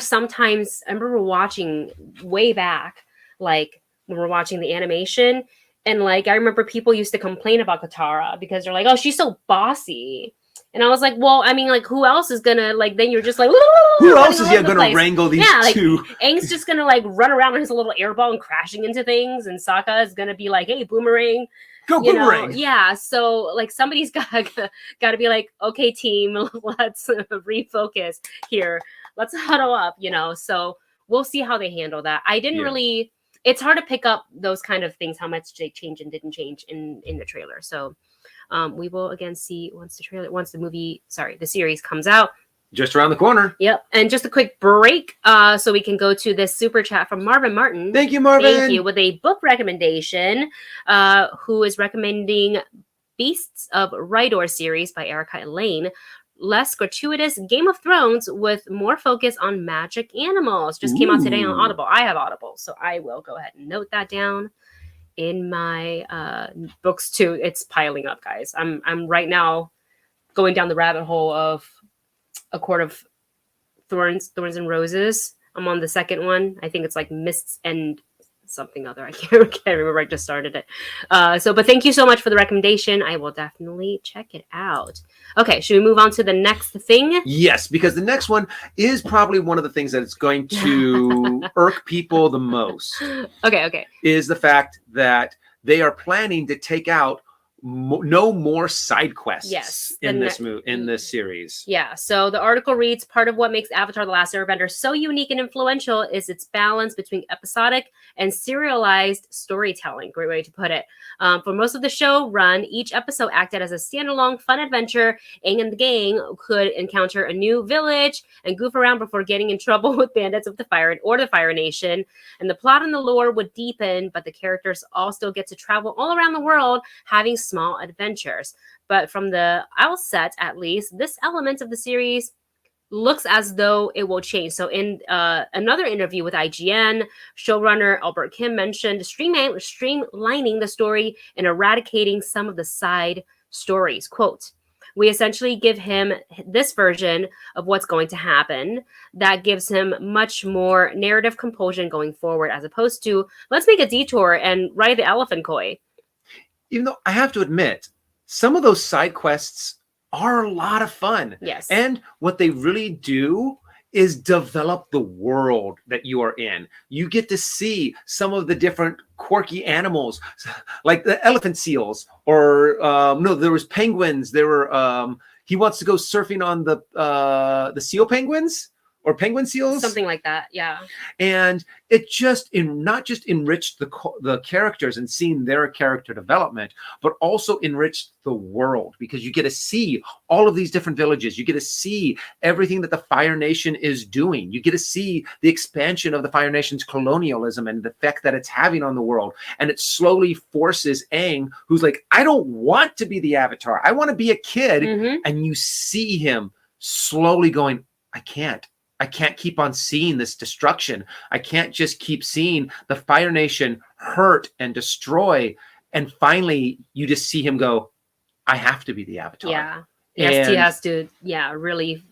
watching way back, like when we're watching the animation, and like I remember people used to complain about Katara because they're like, oh, she's so bossy. And I was like, well, I mean, like, who else is gonna, like, then you're just like, who else is gonna wrangle these two? Aang's just gonna like run around on his little airball and crashing into things, and Sokka is gonna be like, hey, boomerang, go boomerang. So like somebody's got to be like, okay, team, let's refocus here, let's huddle up, So we'll see how they handle that. I didn't really. It's hard to pick up those kind of things, how much they change and didn't change in the trailer. So. We will again see once the series comes out. Just around the corner. Yep. And just a quick break so we can go to this super chat from Marvin Martin. Thank you, Marvin. Thank you. With a book recommendation, who is recommending Beasts of R'yddor series by Erica Elaine. Less gratuitous Game of Thrones with more focus on magic animals. Just came out today on Audible. I have Audible, so I will go ahead and note that down in my books too. It's piling up, guys. I'm right now going down the rabbit hole of A Court of Thorns and Roses. I'm on the second one. I think it's like Mists and something other. I can't remember. I just started it. But thank you so much for the recommendation. I will definitely check it out. Okay, should we move on to the next thing? Yes, because the next one is probably one of the things that is going to irk people the most. Okay. Is the fact that they are planning to take out no more side quests Yes, in this series. Yeah, so the article reads, part of what makes Avatar The Last Airbender so unique and influential is its balance between episodic and serialized storytelling. Great way to put it. For most of the show run, each episode acted as a standalone fun adventure. Aang and the gang could encounter a new village and goof around before getting in trouble with bandits of the Fire Nation. And the plot and the lore would deepen, but the characters all still get to travel all around the world, having small adventures. But from the outset, at least, this element of the series looks as though it will change. So in another interview with IGN, showrunner Albert Kim mentioned streamlining the story and eradicating some of the side stories. Quote, we essentially give him this version of what's going to happen that gives him much more narrative compulsion going forward, as opposed to let's make a detour and ride the elephant koi. Even though I have to admit, some of those side quests are a lot of fun. Yes. And what they really do is develop the world that you are in. You get to see some of the different quirky animals, like the elephant seals, or no, there was penguins. There were he wants to go surfing on the seal penguins or penguin seals, Something like that, yeah. And it just not just enriched the characters and seeing their character development, but also enriched the world, because you get to see all of these different villages. You get to see everything that the Fire Nation is doing. You get to see the expansion of the Fire Nation's colonialism and the effect that it's having on the world. And it slowly forces Aang, who's like, I don't want to be the Avatar. I want to be a kid. Mm-hmm. And you see him slowly going, I can't keep on seeing this destruction. I can't just keep seeing the Fire Nation hurt and destroy. And finally, you just see him go, I have to be the Avatar. Yeah. Yes, he has to, really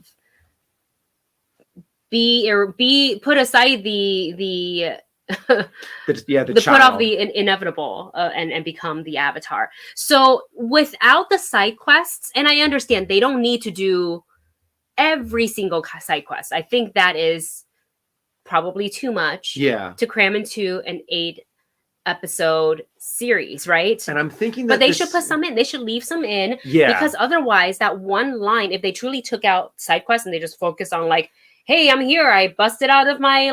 put aside the put off the inevitable and become the Avatar. So without the side quests, and I understand they don't need to do every single side quest. I think that is probably too much to cram into an 8-episode series, right? And I'm thinking that but they should put some in. They should leave some in. Yeah. Because otherwise, that one line, if they truly took out side quests and they just focus on like, hey, I'm here. I busted out of my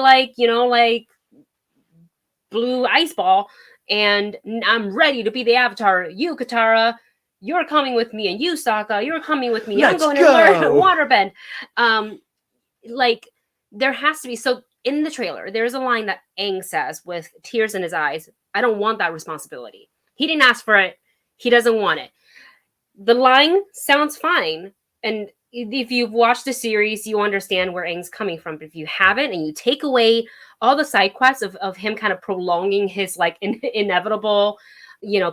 blue ice ball and I'm ready to be the Avatar. You, Katara, you're coming with me, and you, Sokka, you're coming with me. I'm going to learn waterbend. There has to be. So in the trailer, there's a line that Aang says with tears in his eyes, I don't want that responsibility. He didn't ask for it. He doesn't want it. The line sounds fine. And if you've watched the series, you understand where Aang's coming from. But if you haven't, and you take away all the side quests of him kind of prolonging his inevitable,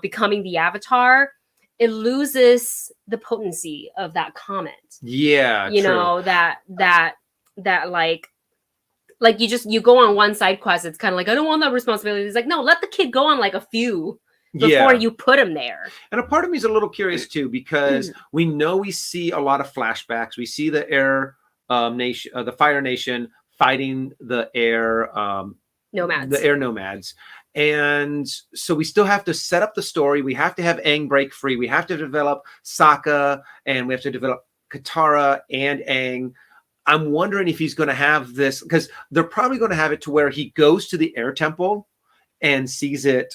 becoming the Avatar, it loses the potency of that comment. Yeah, true. that you go on one side quest. It's kind of like, I don't want that responsibility. It's like, no, let the kid go on a few before you put him there. And a part of me is a little curious too, because we see a lot of flashbacks. We see the air nation, the Fire Nation fighting the air nomads. The air nomads. And so we still have to set up the story. We have to have Aang break free. We have to develop Sokka, and we have to develop Katara and Aang. I'm wondering if he's going to have this, because they're probably going to have it to where he goes to the air temple and sees it,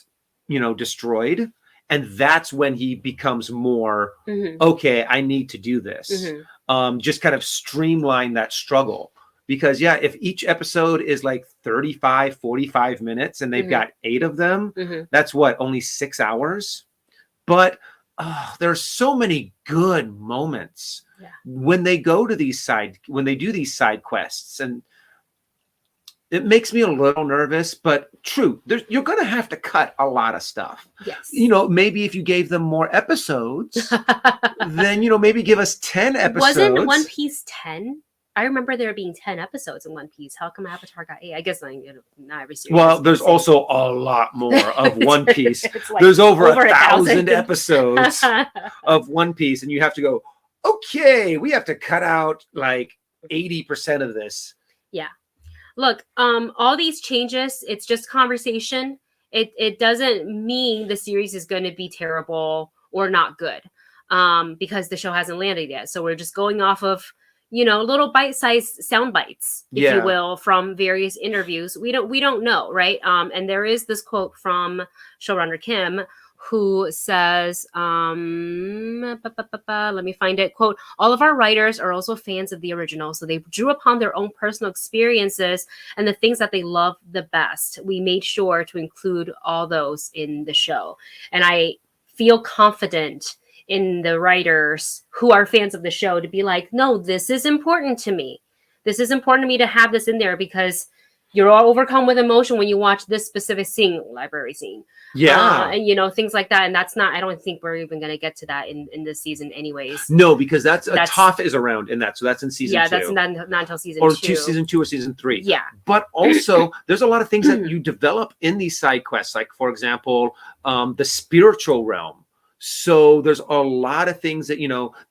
destroyed. And that's when he becomes more, okay, I need to do this. Just kind of streamline that struggle. Because, if each episode is 35, 45 minutes and they've got 8 of them, that's only 6 hours? But there's so many good moments when they do these side quests. And it makes me a little nervous, but true, you're going to have to cut a lot of stuff. Yes. Maybe if you gave them more episodes, then, maybe give us 10 episodes. Wasn't One Piece 10? I remember there being 10 episodes in One Piece. How come Avatar got 8? I guess not every series. Well, there's also a lot more of One Piece. There's over 1,000 episodes of One Piece, and you have to go, okay, we have to cut out 80% of this. Yeah. Look, all these changes, it's just conversation. It doesn't mean the series is going to be terrible or not good, because the show hasn't landed yet. So we're just going off of, little bite-sized sound bites, if you will, from various interviews. We don't know, right? And there is this quote from showrunner Kim, who says, let me find it, quote, "All of our writers are also fans of the original, so they drew upon their own personal experiences and the things that they love the best. We made sure to include all those in the show." And I feel confident in the writers who are fans of the show to be like, no, this is important to me. This is important to me to have this in there, because you're all overcome with emotion when you watch this specific library scene. And things like that. And that's not, I don't think we're even going to get to that in this season anyways. No, because that's Toph is around in that. So that's in season 2. Yeah, that's not until season 2. Or season 2 or season 3. Yeah. But also, there's a lot of things that you develop in these side quests. Like, for example, the spiritual realm. So there's a lot of things that,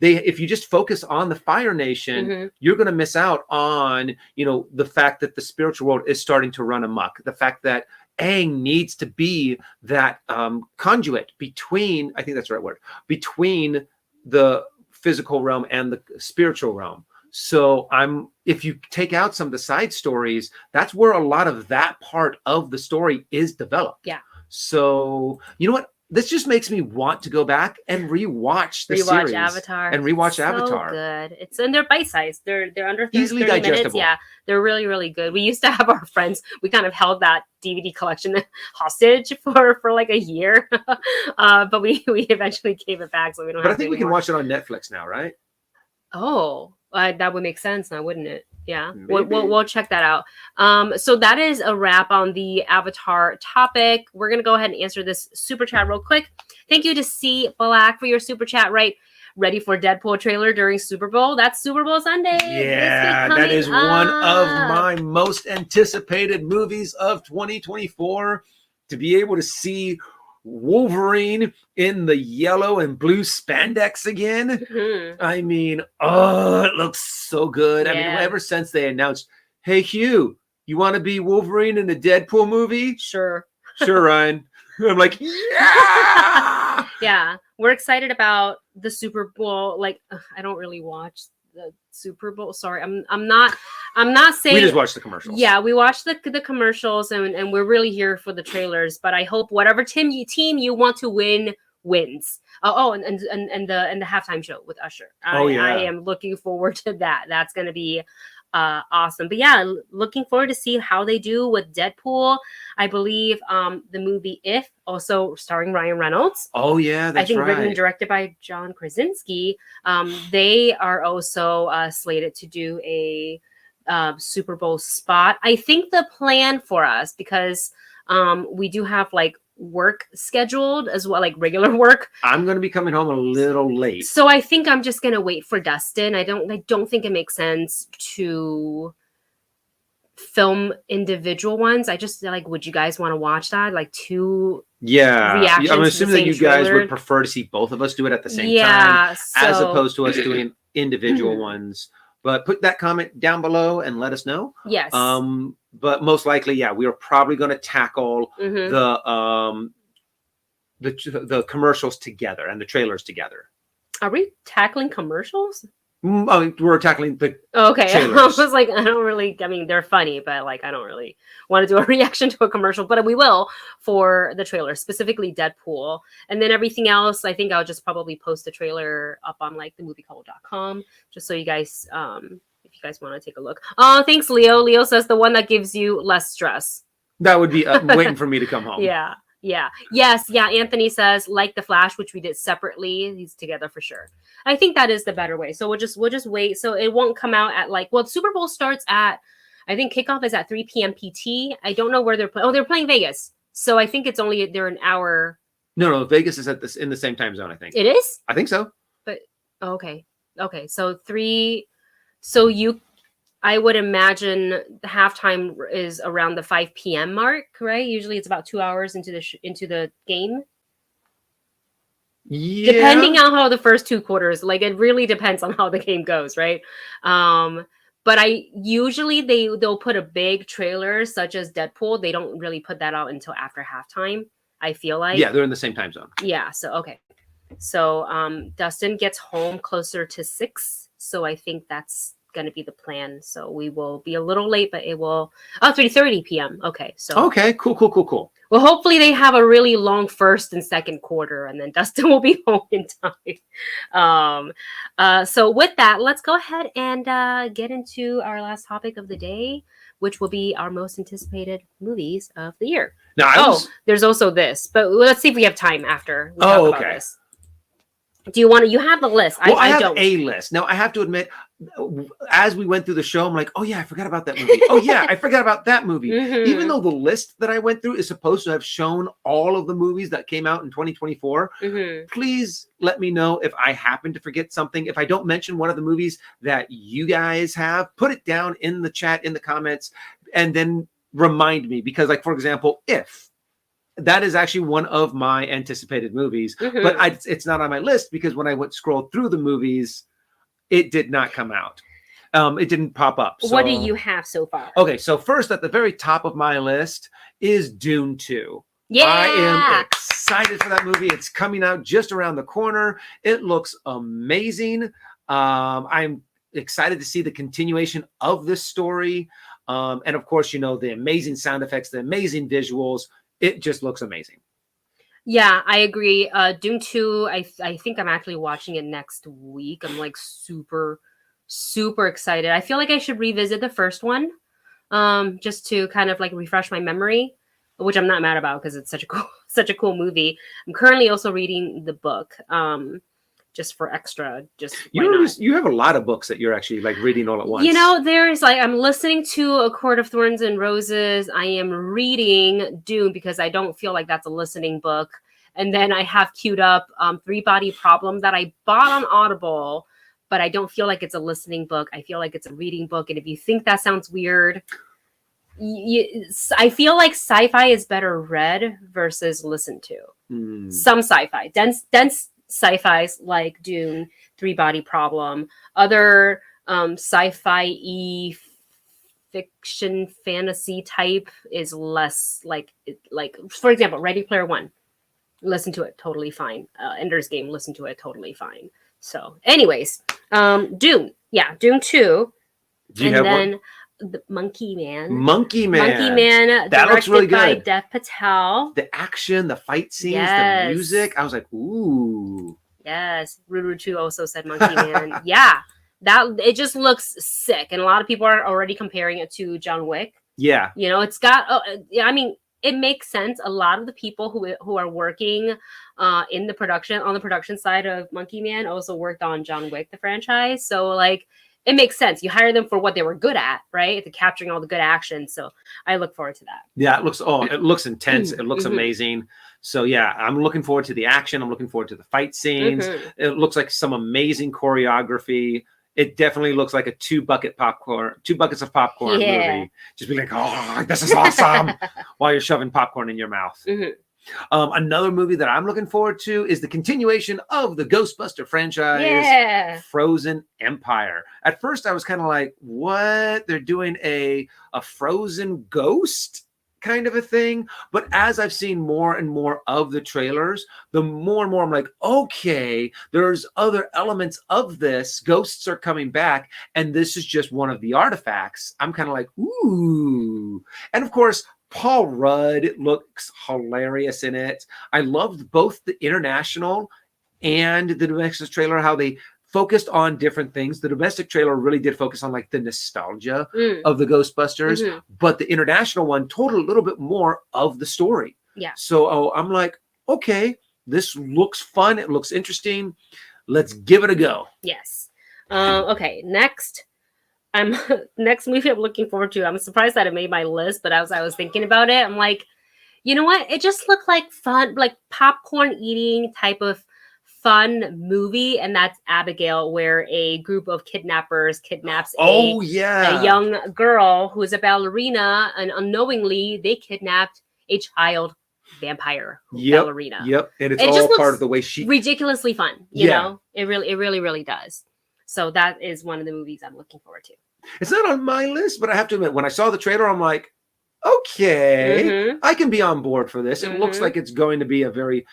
if you just focus on the Fire Nation, you're going to miss out on, the fact that the spiritual world is starting to run amok. The fact that Aang needs to be that conduit between, I think that's the right word, between the physical realm and the spiritual realm. So if you take out some of the side stories, that's where a lot of that part of the story is developed. Yeah. So, you know what? This just makes me want to go back and rewatch the series. Avatar. And rewatch so Avatar. Good. And they're bite-sized. They're under 30 easily minutes. digestible. Yeah, they're really, really good. We used to have our friends. We kind of held that DVD collection hostage for like a year, but we eventually gave it back, so we don't. But I think we can watch it on Netflix now, right? Oh, that would make sense now, wouldn't it? Yeah, we'll check that out. So that is a wrap on the Avatar topic. We're gonna go ahead and answer this super chat real quick. Thank you to C Black for your super chat. Right, ready for Deadpool trailer during Super Bowl? That's Super Bowl Sunday. Yeah, that is one of my most anticipated movies of 2024. To be able to see Wolverine in the yellow and blue spandex again. I mean, it looks so good. I mean, ever since they announced, hey, Hugh, you want to be Wolverine in the Deadpool movie? Sure, Ryan. I'm like, yeah. Yeah, we're excited about the Super Bowl. Like, I don't really watch the Super Bowl. Sorry, I'm not saying. We just watched the commercials. Yeah, we watched the commercials, and we're really here for the trailers. But I hope whatever team you want to win wins. And the halftime show with Usher. I am looking forward to that. That's going to be awesome. But yeah, looking forward to see how they do with Deadpool. I believe the movie If, also starring Ryan Reynolds. Oh yeah, that's right. Written and directed by John Krasinski. They are also slated to do a Super Bowl spot. I think the plan for us, because we do have like work scheduled as well, like regular work. I'm going to be coming home a little late, so I think I'm just going to wait for Dustin. I don't think it makes sense to film individual ones. I just like, would you guys want to watch that? Like two reactions. I'm assuming that you guys trailer? would prefer to see both of us do it at the same time, as opposed to us doing individual ones. But put that comment down below and let us know. Yes. But most likely, we are probably going to tackle the commercials together and the trailers together. Are we tackling commercials? We're tackling the trailers. I was like, they're funny, but like, I don't really want to do a reaction to a commercial, but we will for the trailer, specifically Deadpool. And then everything else, I think I'll just probably post the trailer up on like themoviecouple.com, just so you guys, if you guys want to take a look. Oh, thanks, Leo. Leo says the one that gives you less stress. That would be waiting for me to come home. Yeah. Yes. Anthony says like the Flash, which we did separately. He's together for sure. I think that is the better way. So we'll just wait. So it won't come out at Super Bowl starts at, I think kickoff is at 3 p.m. PT. I don't know where they're playing. Oh, they're playing Vegas. So I think they're an hour. No, Vegas is in the same time zone, I think. It is? I think so. But okay. So 3. So I would imagine the halftime is around the 5 p.m. mark, right? Usually it's about 2 hours into the game. Yeah. Depending on how the first 2 quarters, like it really depends on how the game goes, right? But they'll put a big trailer such as Deadpool. They don't really put that out until after halftime, I feel like. Yeah, they're in the same time zone. Yeah, so okay. So Dustin gets home closer to 6. So I think that's going to be the plan. So we will be a little late, but it will. Oh, 3:30 p.m. Okay. So. Okay, cool. Well, hopefully they have a really long first and second quarter, and then Dustin will be home in time. So with that, let's go ahead and get into our last topic of the day, which will be our most anticipated movies of the year. Now, there's also this, but let's see if we have time after we talk about okay. this. Do you want to? You have the list. Well, I have don't. a list. Now, I have to admit, as we went through the show, I'm like, oh yeah, I forgot about that movie. Oh yeah, I forgot about that movie. Mhm. Even though the list that I went through is supposed to have shown all of the movies that came out in 2024, please let me know if I happen to forget something. If I don't mention one of the movies that you guys have, put it down in the chat, in the comments, and then remind me. Because, like, for example, if that is actually one of my anticipated movies, but it's not on my list because when I went scroll through the movies, it did not come out. It didn't pop up. So, what do you have so far? Okay, so first at the very top of my list is Dune 2. Yeah, I am excited for that movie. It's coming out just around the corner. It looks amazing. I'm excited to see the continuation of this story. And of course, you know, the amazing sound effects, the amazing visuals. It just looks amazing. Yeah, I agree. Dune 2, I think I'm actually watching it next week. I'm like super excited. I feel like I should revisit the first one, just to kind of like refresh my memory, which I'm not mad about because it's such a cool movie. I'm currently also reading the book, just for extra. You have a lot of books that you're actually like reading all at once. You know, there's like I'm listening to A Court of Thorns and Roses. I am reading Dune because I don't feel like that's a listening book. And then I have queued up Three Body Problem that I bought on Audible, but I don't feel like it's a listening book. I feel like it's a reading book. And if you think that sounds weird, I feel like sci-fi is better read versus listened to. Some sci-fi, dense sci-fis like Dune, Three Body Problem, other sci-fi fiction fantasy type is less like for example, Ready Player One, listen to it, totally fine. Ender's Game, listen to it, totally fine. So anyways, Dune 2, and then the Monkey Man, that looks really good. By Dev Patel. The action, the fight scenes, the music, I was like, ooh. Yes, Ruru 2 also said Monkey Man. Yeah, that it just looks sick, and a lot of people are already comparing it to John Wick. Yeah, you know, it's got. I mean, it makes sense. A lot of the people who are working on the production side of Monkey Man also worked on John Wick, the franchise. So like, it makes sense. You hire them for what they were good at, right? To capturing all the good action. So I look forward to that. Yeah, it looks intense. It looks amazing. So yeah, I'm looking forward to the action. I'm looking forward to the fight scenes. It looks like some amazing choreography. It definitely looks like a 2 buckets of popcorn movie. Just be like, oh, this is awesome, while you're shoving popcorn in your mouth. Another movie that I'm looking forward to is the continuation of the Ghostbuster franchise, Frozen Empire. At first, I was kind of like, what? They're doing a Frozen ghost kind of a thing. But as I've seen more and more of the trailers, the more and more I'm like, okay, there's other elements of this. Ghosts are coming back, and this is just one of the artifacts. I'm kind of like, ooh. And of course, Paul Rudd looks hilarious in it. I loved both the international and the domestic trailer, how they focused on different things. The domestic trailer really did focus on like the nostalgia of the Ghostbusters, but the international one told a little bit more of the story. Yeah. So I'm like, okay, this looks fun. It looks interesting. Let's give it a go. Yes. Okay. Next movie I'm looking forward to. I'm surprised that it made my list, but as I was thinking about it, I'm like, you know what? It just looked like fun, like popcorn eating type of fun movie, and that's Abigail, where a group of kidnappers kidnaps a young girl who is a ballerina, and unknowingly they kidnapped a child vampire ballerina. Yep, and it's all part of the way she ridiculously fun. You know, it really does. So that is one of the movies I'm looking forward to. It's not on my list, but I have to admit, when I saw the trailer, I'm like, okay, I can be on board for this. It looks like it's going to be a very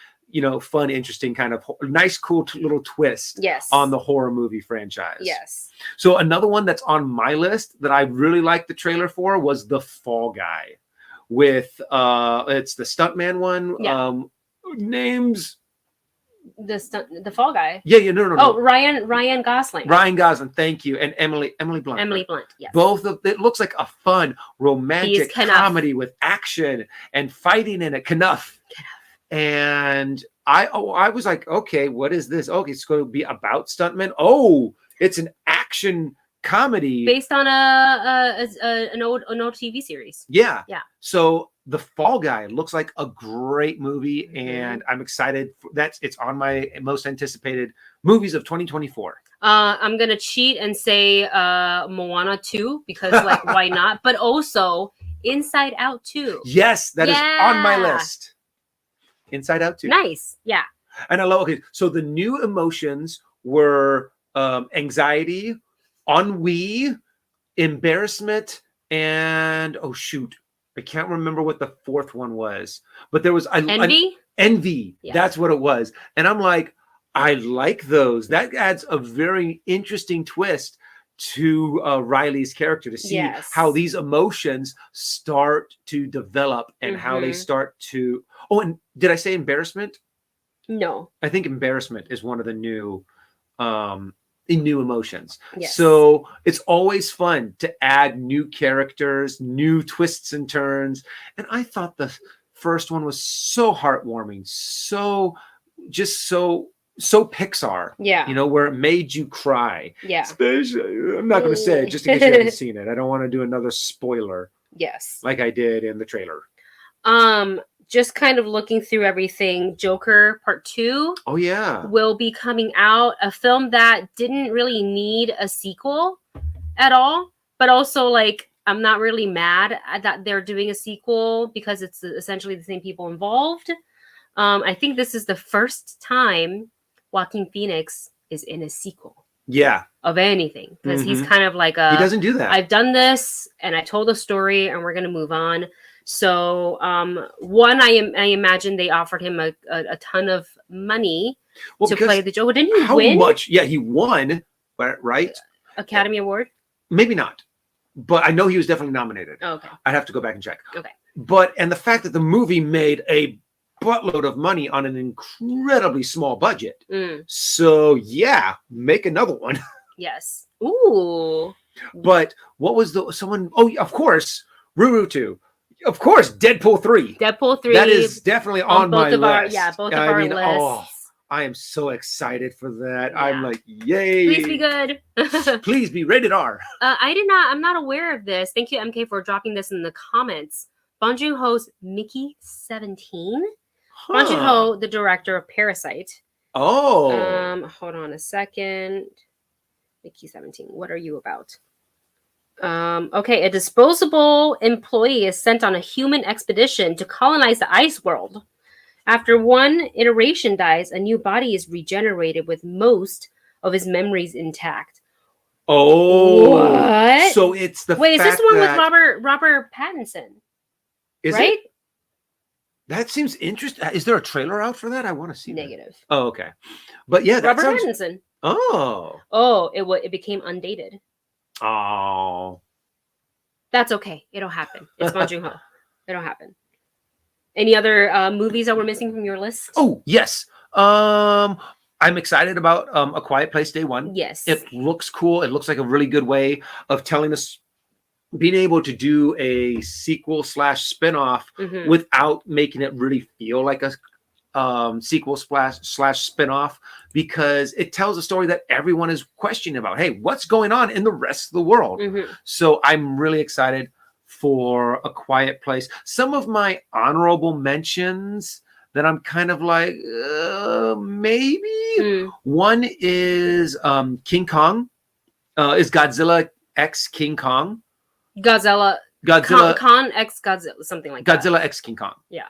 fun, interesting kind of nice, cool little twist Yes. on the horror movie franchise. Yes. So another one that's on my list that I really liked the trailer for was The Fall Guy, with it's the stuntman one. Yeah. Names. The Fall Guy. Yeah, no. Oh, Ryan Gosling. Ryan Gosling, thank you, and Emily Blunt. Emily Blunt. Yes. Both of it looks like a fun romantic Knuff. comedy with action and fighting in it. Knuff. And I was like, okay, what is this? Okay, it's going to be about stuntmen. Oh, it's an action comedy based on an old TV series. Yeah. Yeah. So The Fall Guy looks like a great movie, and I'm excited. It's on my most anticipated movies of 2024. I'm gonna cheat and say Moana 2 because like why not? But also Inside Out 2. Yes, that is on my list. Inside Out 2. Nice. Yeah. And I love. Okay, so the new emotions were anxiety, ennui, embarrassment, and oh shoot, I can't remember what the fourth one was, but there was envy. Envy. Yeah. That's what it was. And I'm like, I like those. That adds a very interesting twist to Riley's character to see how these emotions start to develop and how they start to. Oh, and did I say embarrassment? No. I think embarrassment is one of the new emotions. Yes. So it's always fun to add new characters, new twists and turns. And I thought the first one was so heartwarming, so Pixar. Yeah. Where it made you cry. Yeah. Especially, I'm not going to say it just in case you haven't seen it. I don't want to do another spoiler. Yes. Like I did in the trailer. Just kind of looking through everything, Joker Part 2 will be coming out, a film that didn't really need a sequel at all, but also like I'm not really mad that they're doing a sequel because it's essentially the same people involved. I think this is the first time Joaquin Phoenix is in a sequel. Yeah. Of anything, because he's kind of like he doesn't do that. I've done this and I told a story and we're going to move on. So, I imagine they offered him a ton of money to play the Joker. Didn't he win? How much? Yeah, he won, right? Academy Award? Maybe not, but I know he was definitely nominated. Oh, okay. I'd have to go back and check. Okay. And the fact that the movie made a buttload of money on an incredibly small budget. So, yeah, make another one. Yes. Ooh. But what was of course, Ruru 2. Of course, Deadpool 3. Deadpool 3. That is definitely on my list. Both of our lists. Oh, I am so excited for that. Yeah. I'm like, yay. Please be good. Please be rated R. I'm not aware of this. Thank you, MK, for dropping this in the comments. Bong Joon-ho's Mickey 17. Bong Joon-ho, the director of Parasite. Oh. Hold on a second. Mickey 17. What are you about? Okay, a disposable employee is sent on a human expedition to colonize the ice world. After one iteration dies, a new body is regenerated with most of his memories intact. Oh, what? So it's the is this one with Robert Pattinson? Is right? It? That seems interesting. Is there a trailer out for that? I want to see. Negative. That. Oh, okay. But yeah, Robert Pattinson. Oh, it became undated. Oh, that's okay. It'll happen. It's Bong Joon-ho. It'll happen. Any other movies that we're missing from your list? Oh yes. I'm excited about A Quiet Place Day 1. Yes, it looks cool. It looks like a really good way of telling us, being able to do a sequel / spinoff without making it really feel like a sequel / spinoff, because it tells a story that everyone is questioning about. Hey, what's going on in the rest of the world? So I'm really excited for A Quiet Place. Some of my honorable mentions that I'm kind of like, maybe. One is King Kong. Is Godzilla X King Kong? Godzilla Kong X Godzilla, something like Godzilla that. X King Kong. Yeah.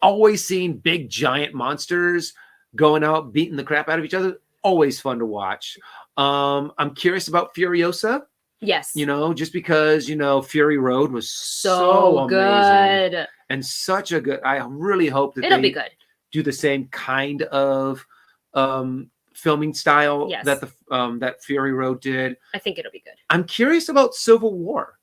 Always seeing big giant monsters going out beating the crap out of each other. Always fun to watch. I'm curious about Furiosa. Yes. Just because, Fury Road was so So amazing good. and such a good. I really hope that It'll be they good. do the same kind of filming style Yes. that that Fury Road did. I think it'll be good. I'm curious about Civil War.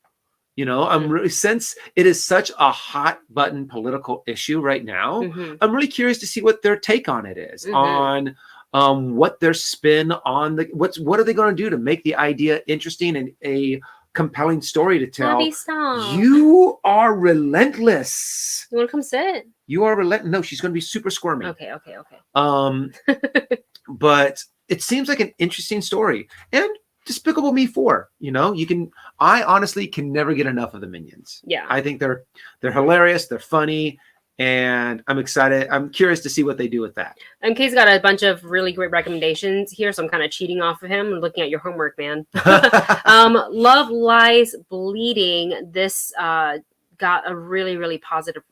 I'm really, since it is such a hot button political issue right now, I'm really curious to see what their take on it is, on what their spin on what are they going to do to make the idea interesting and a compelling story to tell. Abby, stop. You are relentless. You want to come sit? You are relentless. No, she's going to be super squirmy. Okay. But it seems like an interesting story. And Despicable Me 4, I honestly can never get enough of the Minions. Yeah. I think they're hilarious, they're funny, and I'm excited. I'm curious to see what they do with that. MK's got a bunch of really great recommendations here, so I'm kind of cheating off of him and looking at your homework, man. Love Lies Bleeding. This got a really, really positive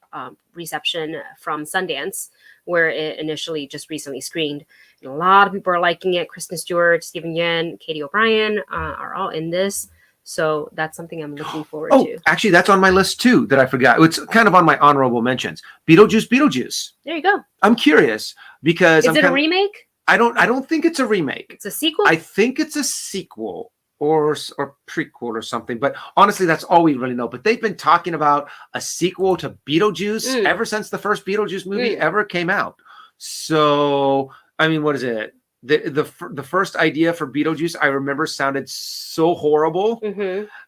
reception from Sundance, where it initially just recently screened. And a lot of people are liking it. Kristen Stewart, Stephen Yeun, Katie O'Brien are all in this. So that's something I'm looking forward to. Actually, that's on my list too that I forgot. It's kind of on my honorable mentions. Beetlejuice. There you go. I'm curious because is it a remake? I don't think it's a remake. It's a sequel? I think it's a sequel or prequel or something. But honestly, that's all we really know. But they've been talking about a sequel to Beetlejuice ever since the first Beetlejuice movie ever came out. So, I mean, what is it? The first idea for Beetlejuice, I remember, sounded so horrible.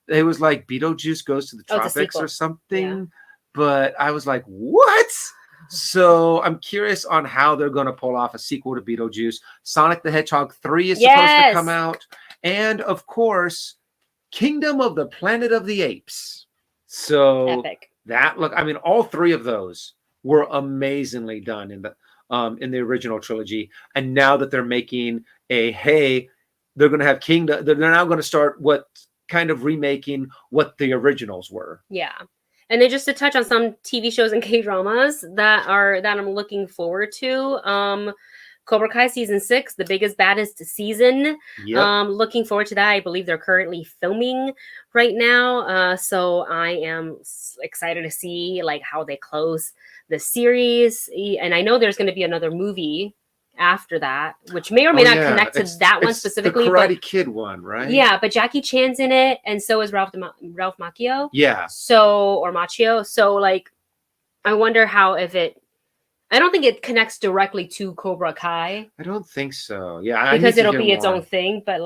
It was like Beetlejuice Goes to the Tropics or something. Yeah. But I was like, what? So I'm curious on how they're going to pull off a sequel to Beetlejuice. Sonic the Hedgehog 3 is supposed to come out. And, of course, Kingdom of the Planet of the Apes. So epic. All three of those were amazingly done in the original trilogy. And now that they're making they're going to have Kingdom. They're now going to start remaking what the originals were. Yeah. And then just to touch on some TV shows and K-dramas that I'm looking forward to. Cobra Kai season 6, the biggest, baddest season. Yep. Looking forward to that. I believe they're currently filming right now. So I am excited to see how they close the series. And I know there's going to be another movie after that, which may or may not connect to that one specifically. The Karate Kid one, right? Yeah, but Jackie Chan's in it, and so is Ralph Macchio. Yeah. Or Macchio. So I wonder I don't think it connects directly to Cobra Kai. I don't think so. Yeah, because it'll be its own thing. But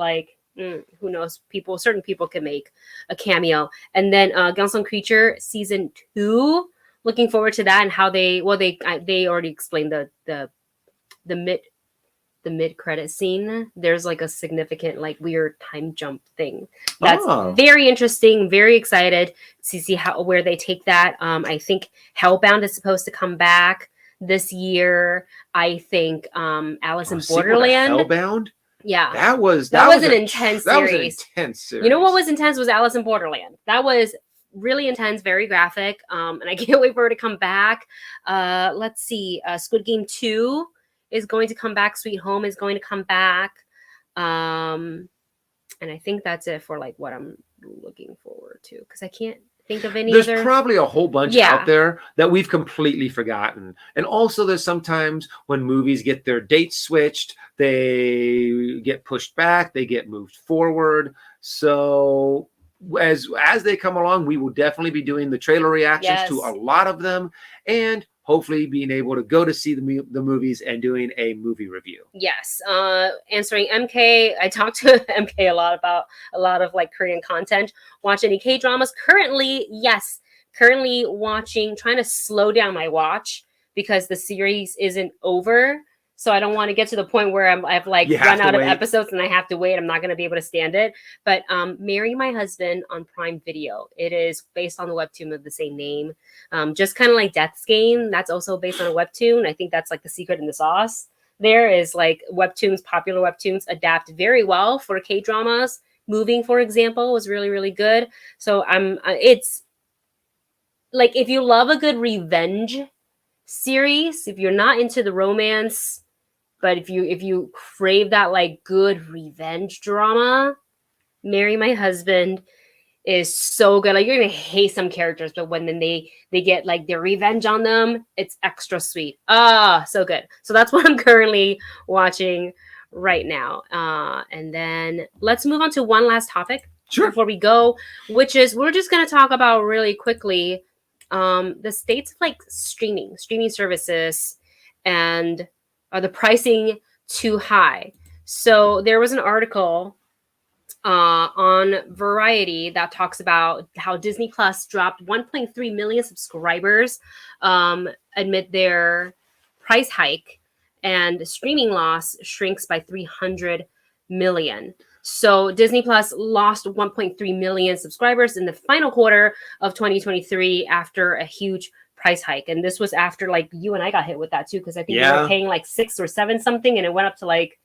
who knows? Certain people can make a cameo. And then Gunsong Creature season 2. Looking forward to that and how they already explained the mid credit scene. There's a significant weird time jump thing that's very interesting. Very excited to see where they take that. I think Hellbound is supposed to come back this year. I think Alice in Borderland. Hellbound? Yeah. That was an intense series. That was an intense series. You know what was intense was Alice in Borderland. That was really intense, very graphic. And I can't wait for her to come back. Let's see. Squid Game 2 is going to come back. Sweet Home is going to come back. And I think that's it for what I'm looking forward to, because I can't think of any There's probably a whole bunch out there that we've completely forgotten. And also there's sometimes when movies get their dates switched, they get pushed back, they get moved forward. So as they come along, we will definitely be doing the trailer reactions to a lot of them, and hopefully being able to go to see the movies and doing a movie review. Yes. Answering MK, I talked to MK a lot about a lot of Korean content. Watch any K-dramas? Currently watching, trying to slow down my watch because the series isn't over. So I don't want to get to the point where I've run out of episodes and I have to wait. I'm not going to be able to stand it. But Marry My Husband on Prime Video. It is based on the webtoon of the same name. Just kind of like Death's Game. That's also based on a webtoon. I think that's the secret in the sauce. There is webtoons, popular webtoons adapt very well for K-dramas. Moving, for example, was really, really good. So it's if you love a good revenge series, if you're not into the romance, but if you crave that good revenge drama, Marry My Husband is so good. Like, you're gonna hate some characters, but when then they get like their revenge on them, it's extra sweet. Ah, so good. So that's what I'm currently watching right now. And then let's move on to one last topic before we go, which is we're just gonna talk about really quickly the states of like streaming services, and are the pricing too high? So there was an article on Variety that talks about how Disney Plus dropped 1.3 million subscribers amid their price hike, and streaming loss shrinks by 300 million. So Disney Plus lost 1.3 million subscribers in the final quarter of 2023 after a huge price hike. And this was after like you and I got hit with that too, because I think we were paying like 6 or 7 something, and it went up to like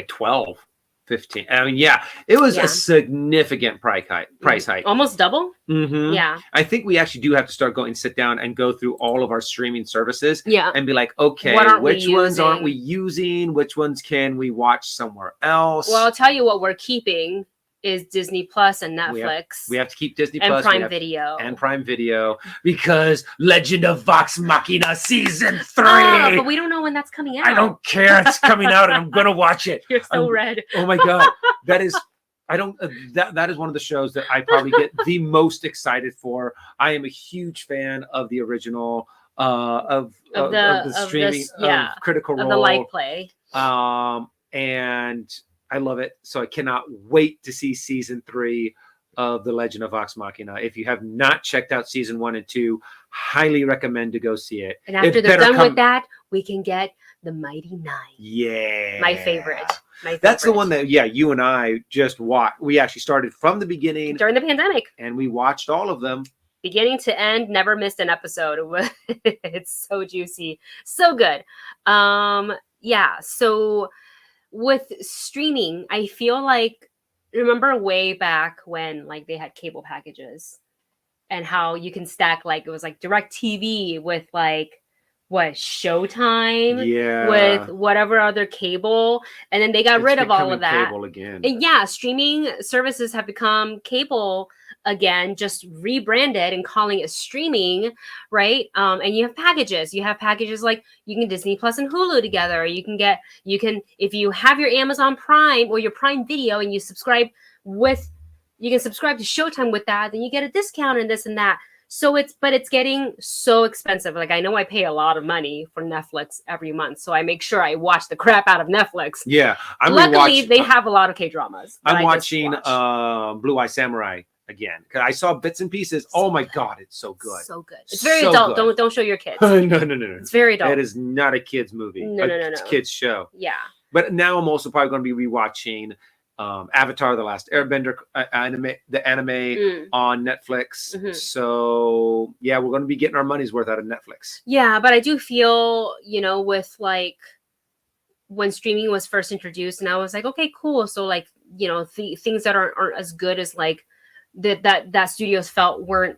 12. 15. I mean, yeah, it was a significant price hike. Almost double. Mm-hmm. Yeah. I think we actually do have to start sit down and go through all of our streaming services. Yeah. And be like, okay, which ones aren't we using? Which ones can we watch somewhere else? Well, I'll tell you what we're keeping is Disney Plus and Netflix. We have to keep Disney and Plus Prime Video. And Prime Video, because Legend of Vox Machina season 3. Oh, but we don't know when that's coming out. I don't care. It's coming out, and I'm gonna watch it. You're so red. Oh my god, that is. I don't. That is one of the shows that I probably get the most excited for. I am a huge fan of the original of the streaming of Critical Role, of the light play. And I love it. So I cannot wait to see season 3 of The Legend of Vox Machina. If you have not checked out season 1 and 2, highly recommend to go see it. And after they're done with that, we can get The Mighty Nine. Yeah. My favorite. That's the one that, you and I just watched. We actually started from the beginning. During the pandemic. And we watched all of them. Beginning to end, never missed an episode. It's so juicy. So good. So with streaming, I feel like, remember way back when like they had cable packages and how you can stack, like it was like DirecTV with like Showtime, with whatever other cable, and then they got rid of all of that. Cable again. And streaming services have become cable again, just rebranded and calling it streaming, right? And you have packages. You have packages like you can Disney Plus and Hulu together. You can if you have your Amazon Prime or your Prime Video and you can subscribe to Showtime with that, then you get a discount and this and that. So it's getting so expensive. Like, I know I pay a lot of money for Netflix every month, so I make sure I watch the crap out of Netflix. Yeah. Luckily, they have a lot of K-dramas. I'm watching Blue Eye Samurai again, because I saw bits and pieces. Oh my god, it's so good. So good. It's very adult. Good. Don't show your kids. No. It's very adult. It is not a kids movie. No. It's a kids show. Yeah. But now I'm also probably going to be rewatching Avatar: The Last Airbender anime on Netflix. Mm-hmm. So we're going to be getting our money's worth out of Netflix. Yeah, but I do feel, with like when streaming was first introduced, and I was like, okay, cool. So like, the things that aren't as good as like that studios felt weren't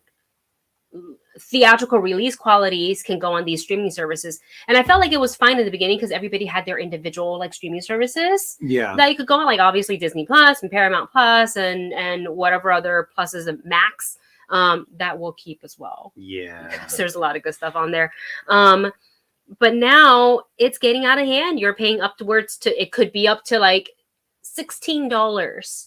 theatrical release qualities can go on these streaming services. And I felt like it was fine in the beginning because everybody had their individual like streaming services. Yeah. That you could go on, like obviously Disney Plus and Paramount Plus and whatever other pluses and Max that will keep as well. Yeah. Because there's a lot of good stuff on there. But now it's getting out of hand. You're paying it could be up to like $16.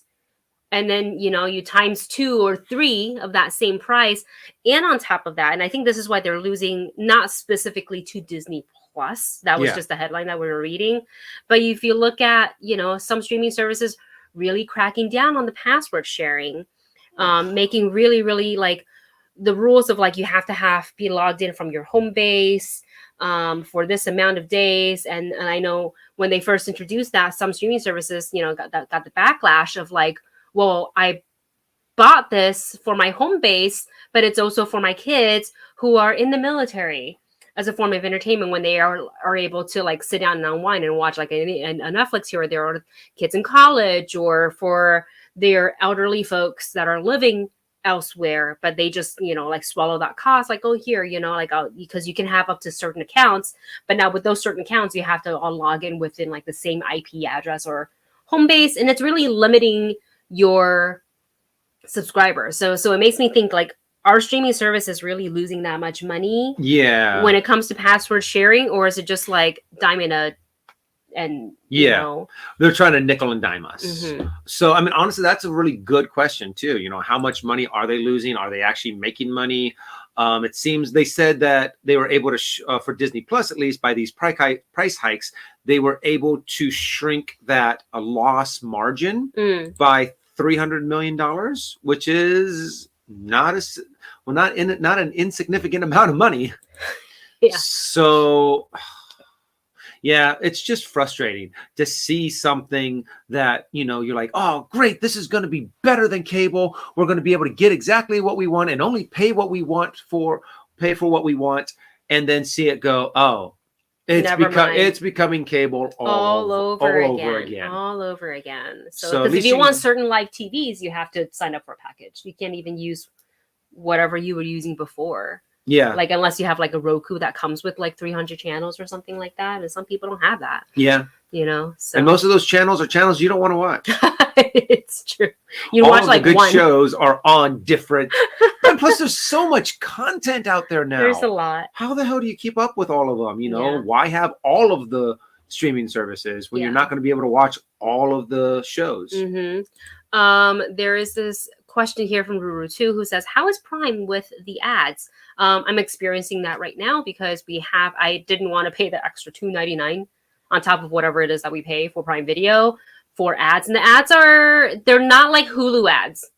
And then, you times 2 or 3 of that same price. And on top of that, and I think this is why they're losing, not specifically to Disney Plus. That was just the headline that we were reading. But if you look at, some streaming services really cracking down on the password sharing, making really, really like the rules of like you have to be logged in from your home base for this amount of days. And I know when they first introduced that, some streaming services, got the backlash of like, well, I bought this for my home base, but it's also for my kids who are in the military as a form of entertainment when they are able to like sit down and unwind and watch like a Netflix here or there, or kids in college, or for their elderly folks that are living elsewhere, but they just, like swallow that cost, like, oh, here, because you can have up to certain accounts. But now with those certain accounts, you have to all log in within like the same IP address or home base. And it's really limiting your subscribers. So it makes me think like, our streaming service is really losing that much money Yeah. when it comes to password sharing, or is it just like diming and you Yeah. know? They're trying to nickel and dime us. Mhm. So, I mean, honestly, that's a really good question too. How much money are they losing? Are they actually making money? It seems they said that they were able to, for Disney Plus at least, by these price hikes, they were able to shrink that a loss margin by $300 million, which is not not an insignificant amount of money. Yeah. So yeah, it's just frustrating to see something that, you're like, oh, great, this is going to be better than cable. We're going to be able to get exactly what we want and only pay what we want pay for what we want, and then see it go, oh, Never mind. it's becoming cable all over again. All over again. So So at because if least you want certain live TVs, you have to sign up for a package. You can't even use whatever you were using before. Yeah. Like, unless you have like a Roku that comes with like 300 channels or something like that. And some people don't have that. Yeah. So. And most of those channels are channels you don't want to watch. It's true. You All watch of like the good one. shows are on different. And plus, there's so much content out there now. There's a lot. How the hell do you keep up with all of them? Yeah. Why have all of the streaming services when you're not going to be able to watch all of the shows? There is this question here from Ruru too, who says, how is Prime with the ads? I'm experiencing that right now because I didn't want to pay the extra $2.99 on top of whatever it is that we pay for Prime Video for ads. And the ads they're not like Hulu ads.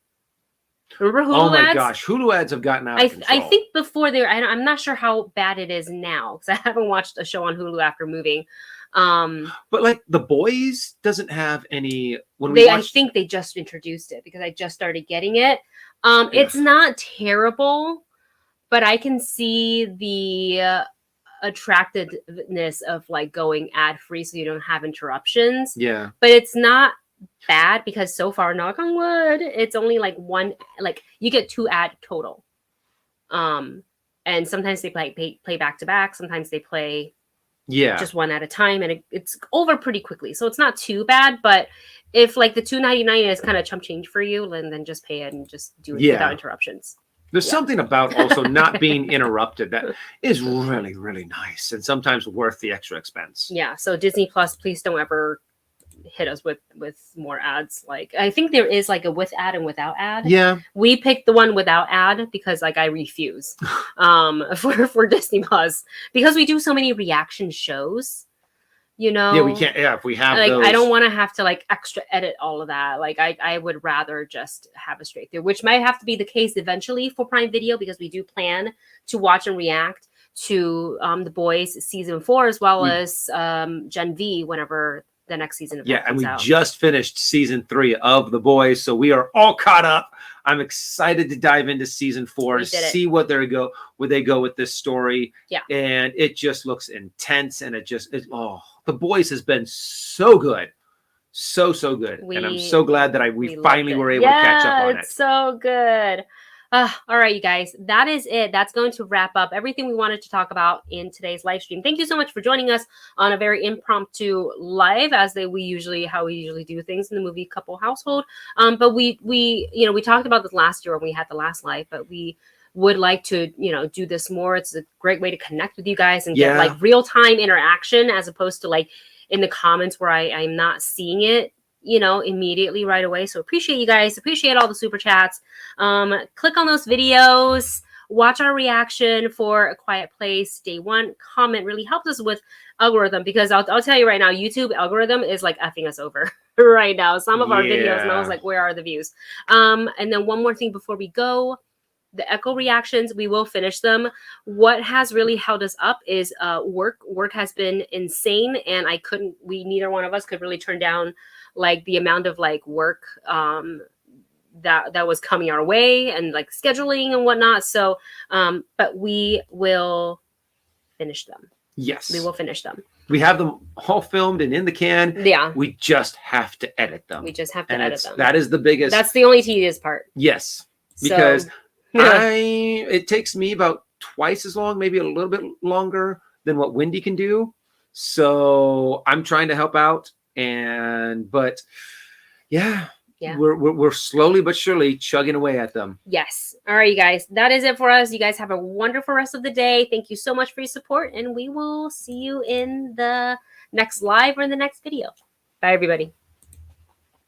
Remember Hulu ads? Oh my gosh, Hulu ads have gotten out of control. I think before I'm not sure how bad it is now because I haven't watched a show on Hulu after moving. But like The Boys doesn't have any. I think they just introduced it because I just started getting it. It's not terrible, but I can see the attractiveness of like going ad free so you don't have interruptions. Yeah, but it's not bad because so far, knock on wood, it's only like one. Like you get 2 ad total. And sometimes they play back to back. Sometimes they play. Yeah, just one at a time, and it's over pretty quickly, so it's not too bad. But if like the $2.99 is kind of chump change for you, then just pay it and just do it without interruptions. There's something about also not being interrupted that is really, really nice, and sometimes worth the extra expense. Yeah. So Disney Plus, please don't ever hit us with more ads. Like, I think there is like a with ad and without ad. Yeah, we picked the one without ad because like I refuse for Disney Plus because we do so many reaction shows. Yeah, we can't. Yeah, if we have like those. I don't want to have to like extra edit all of that. Like I would rather just have a straight through, which might have to be the case eventually for Prime Video because we do plan to watch and react to The Boys season 4 as well as Gen V whenever the next season of that and we out. just finished season 3 of The Boys, so we are all caught up. I'm excited to dive into season 4 to see what where they go with this story. Yeah, and it just looks intense, and The Boys has been so good, so good, and I'm so glad that we finally were able to catch up on it. It's so good. All right, you guys, that is it. That's going to wrap up everything we wanted to talk about in today's live stream. Thank you so much for joining us on a very impromptu live, as how we usually do things in the movie couple household. But we talked about this last year when we had the last live, but we would like to do this more. It's a great way to connect with you guys and get like real-time interaction as opposed to like in the comments where I'm not seeing it immediately right away. So appreciate you guys. Appreciate all the super chats. Click on those videos. Watch our reaction for A Quiet Place Day 1. Comment really helps us with algorithm because I'll tell you right now, YouTube algorithm is like effing us over right now. Some of our videos, and I was like, where are the views? And then one more thing before we go. The Echo reactions, we will finish them. What has really held us up is work. Work has been insane, and neither one of us could really turn down like the amount of like work that was coming our way and like scheduling and whatnot. So, but we will finish them. Yes, we will finish them. We have them all filmed and in the can. Yeah, we just have to edit them. We just have to edit them. That is the biggest. That's the only tedious part. Yes, because it takes me about twice as long, maybe a little bit longer than what Wendy can do. So I'm trying to help out, but yeah, Yeah. we're slowly but surely chugging away at them. Yes. All right, you guys. That is it for us. You guys have a wonderful rest of the day. Thank you so much for your support, and we will see you in the next live or in the next video. Bye, everybody.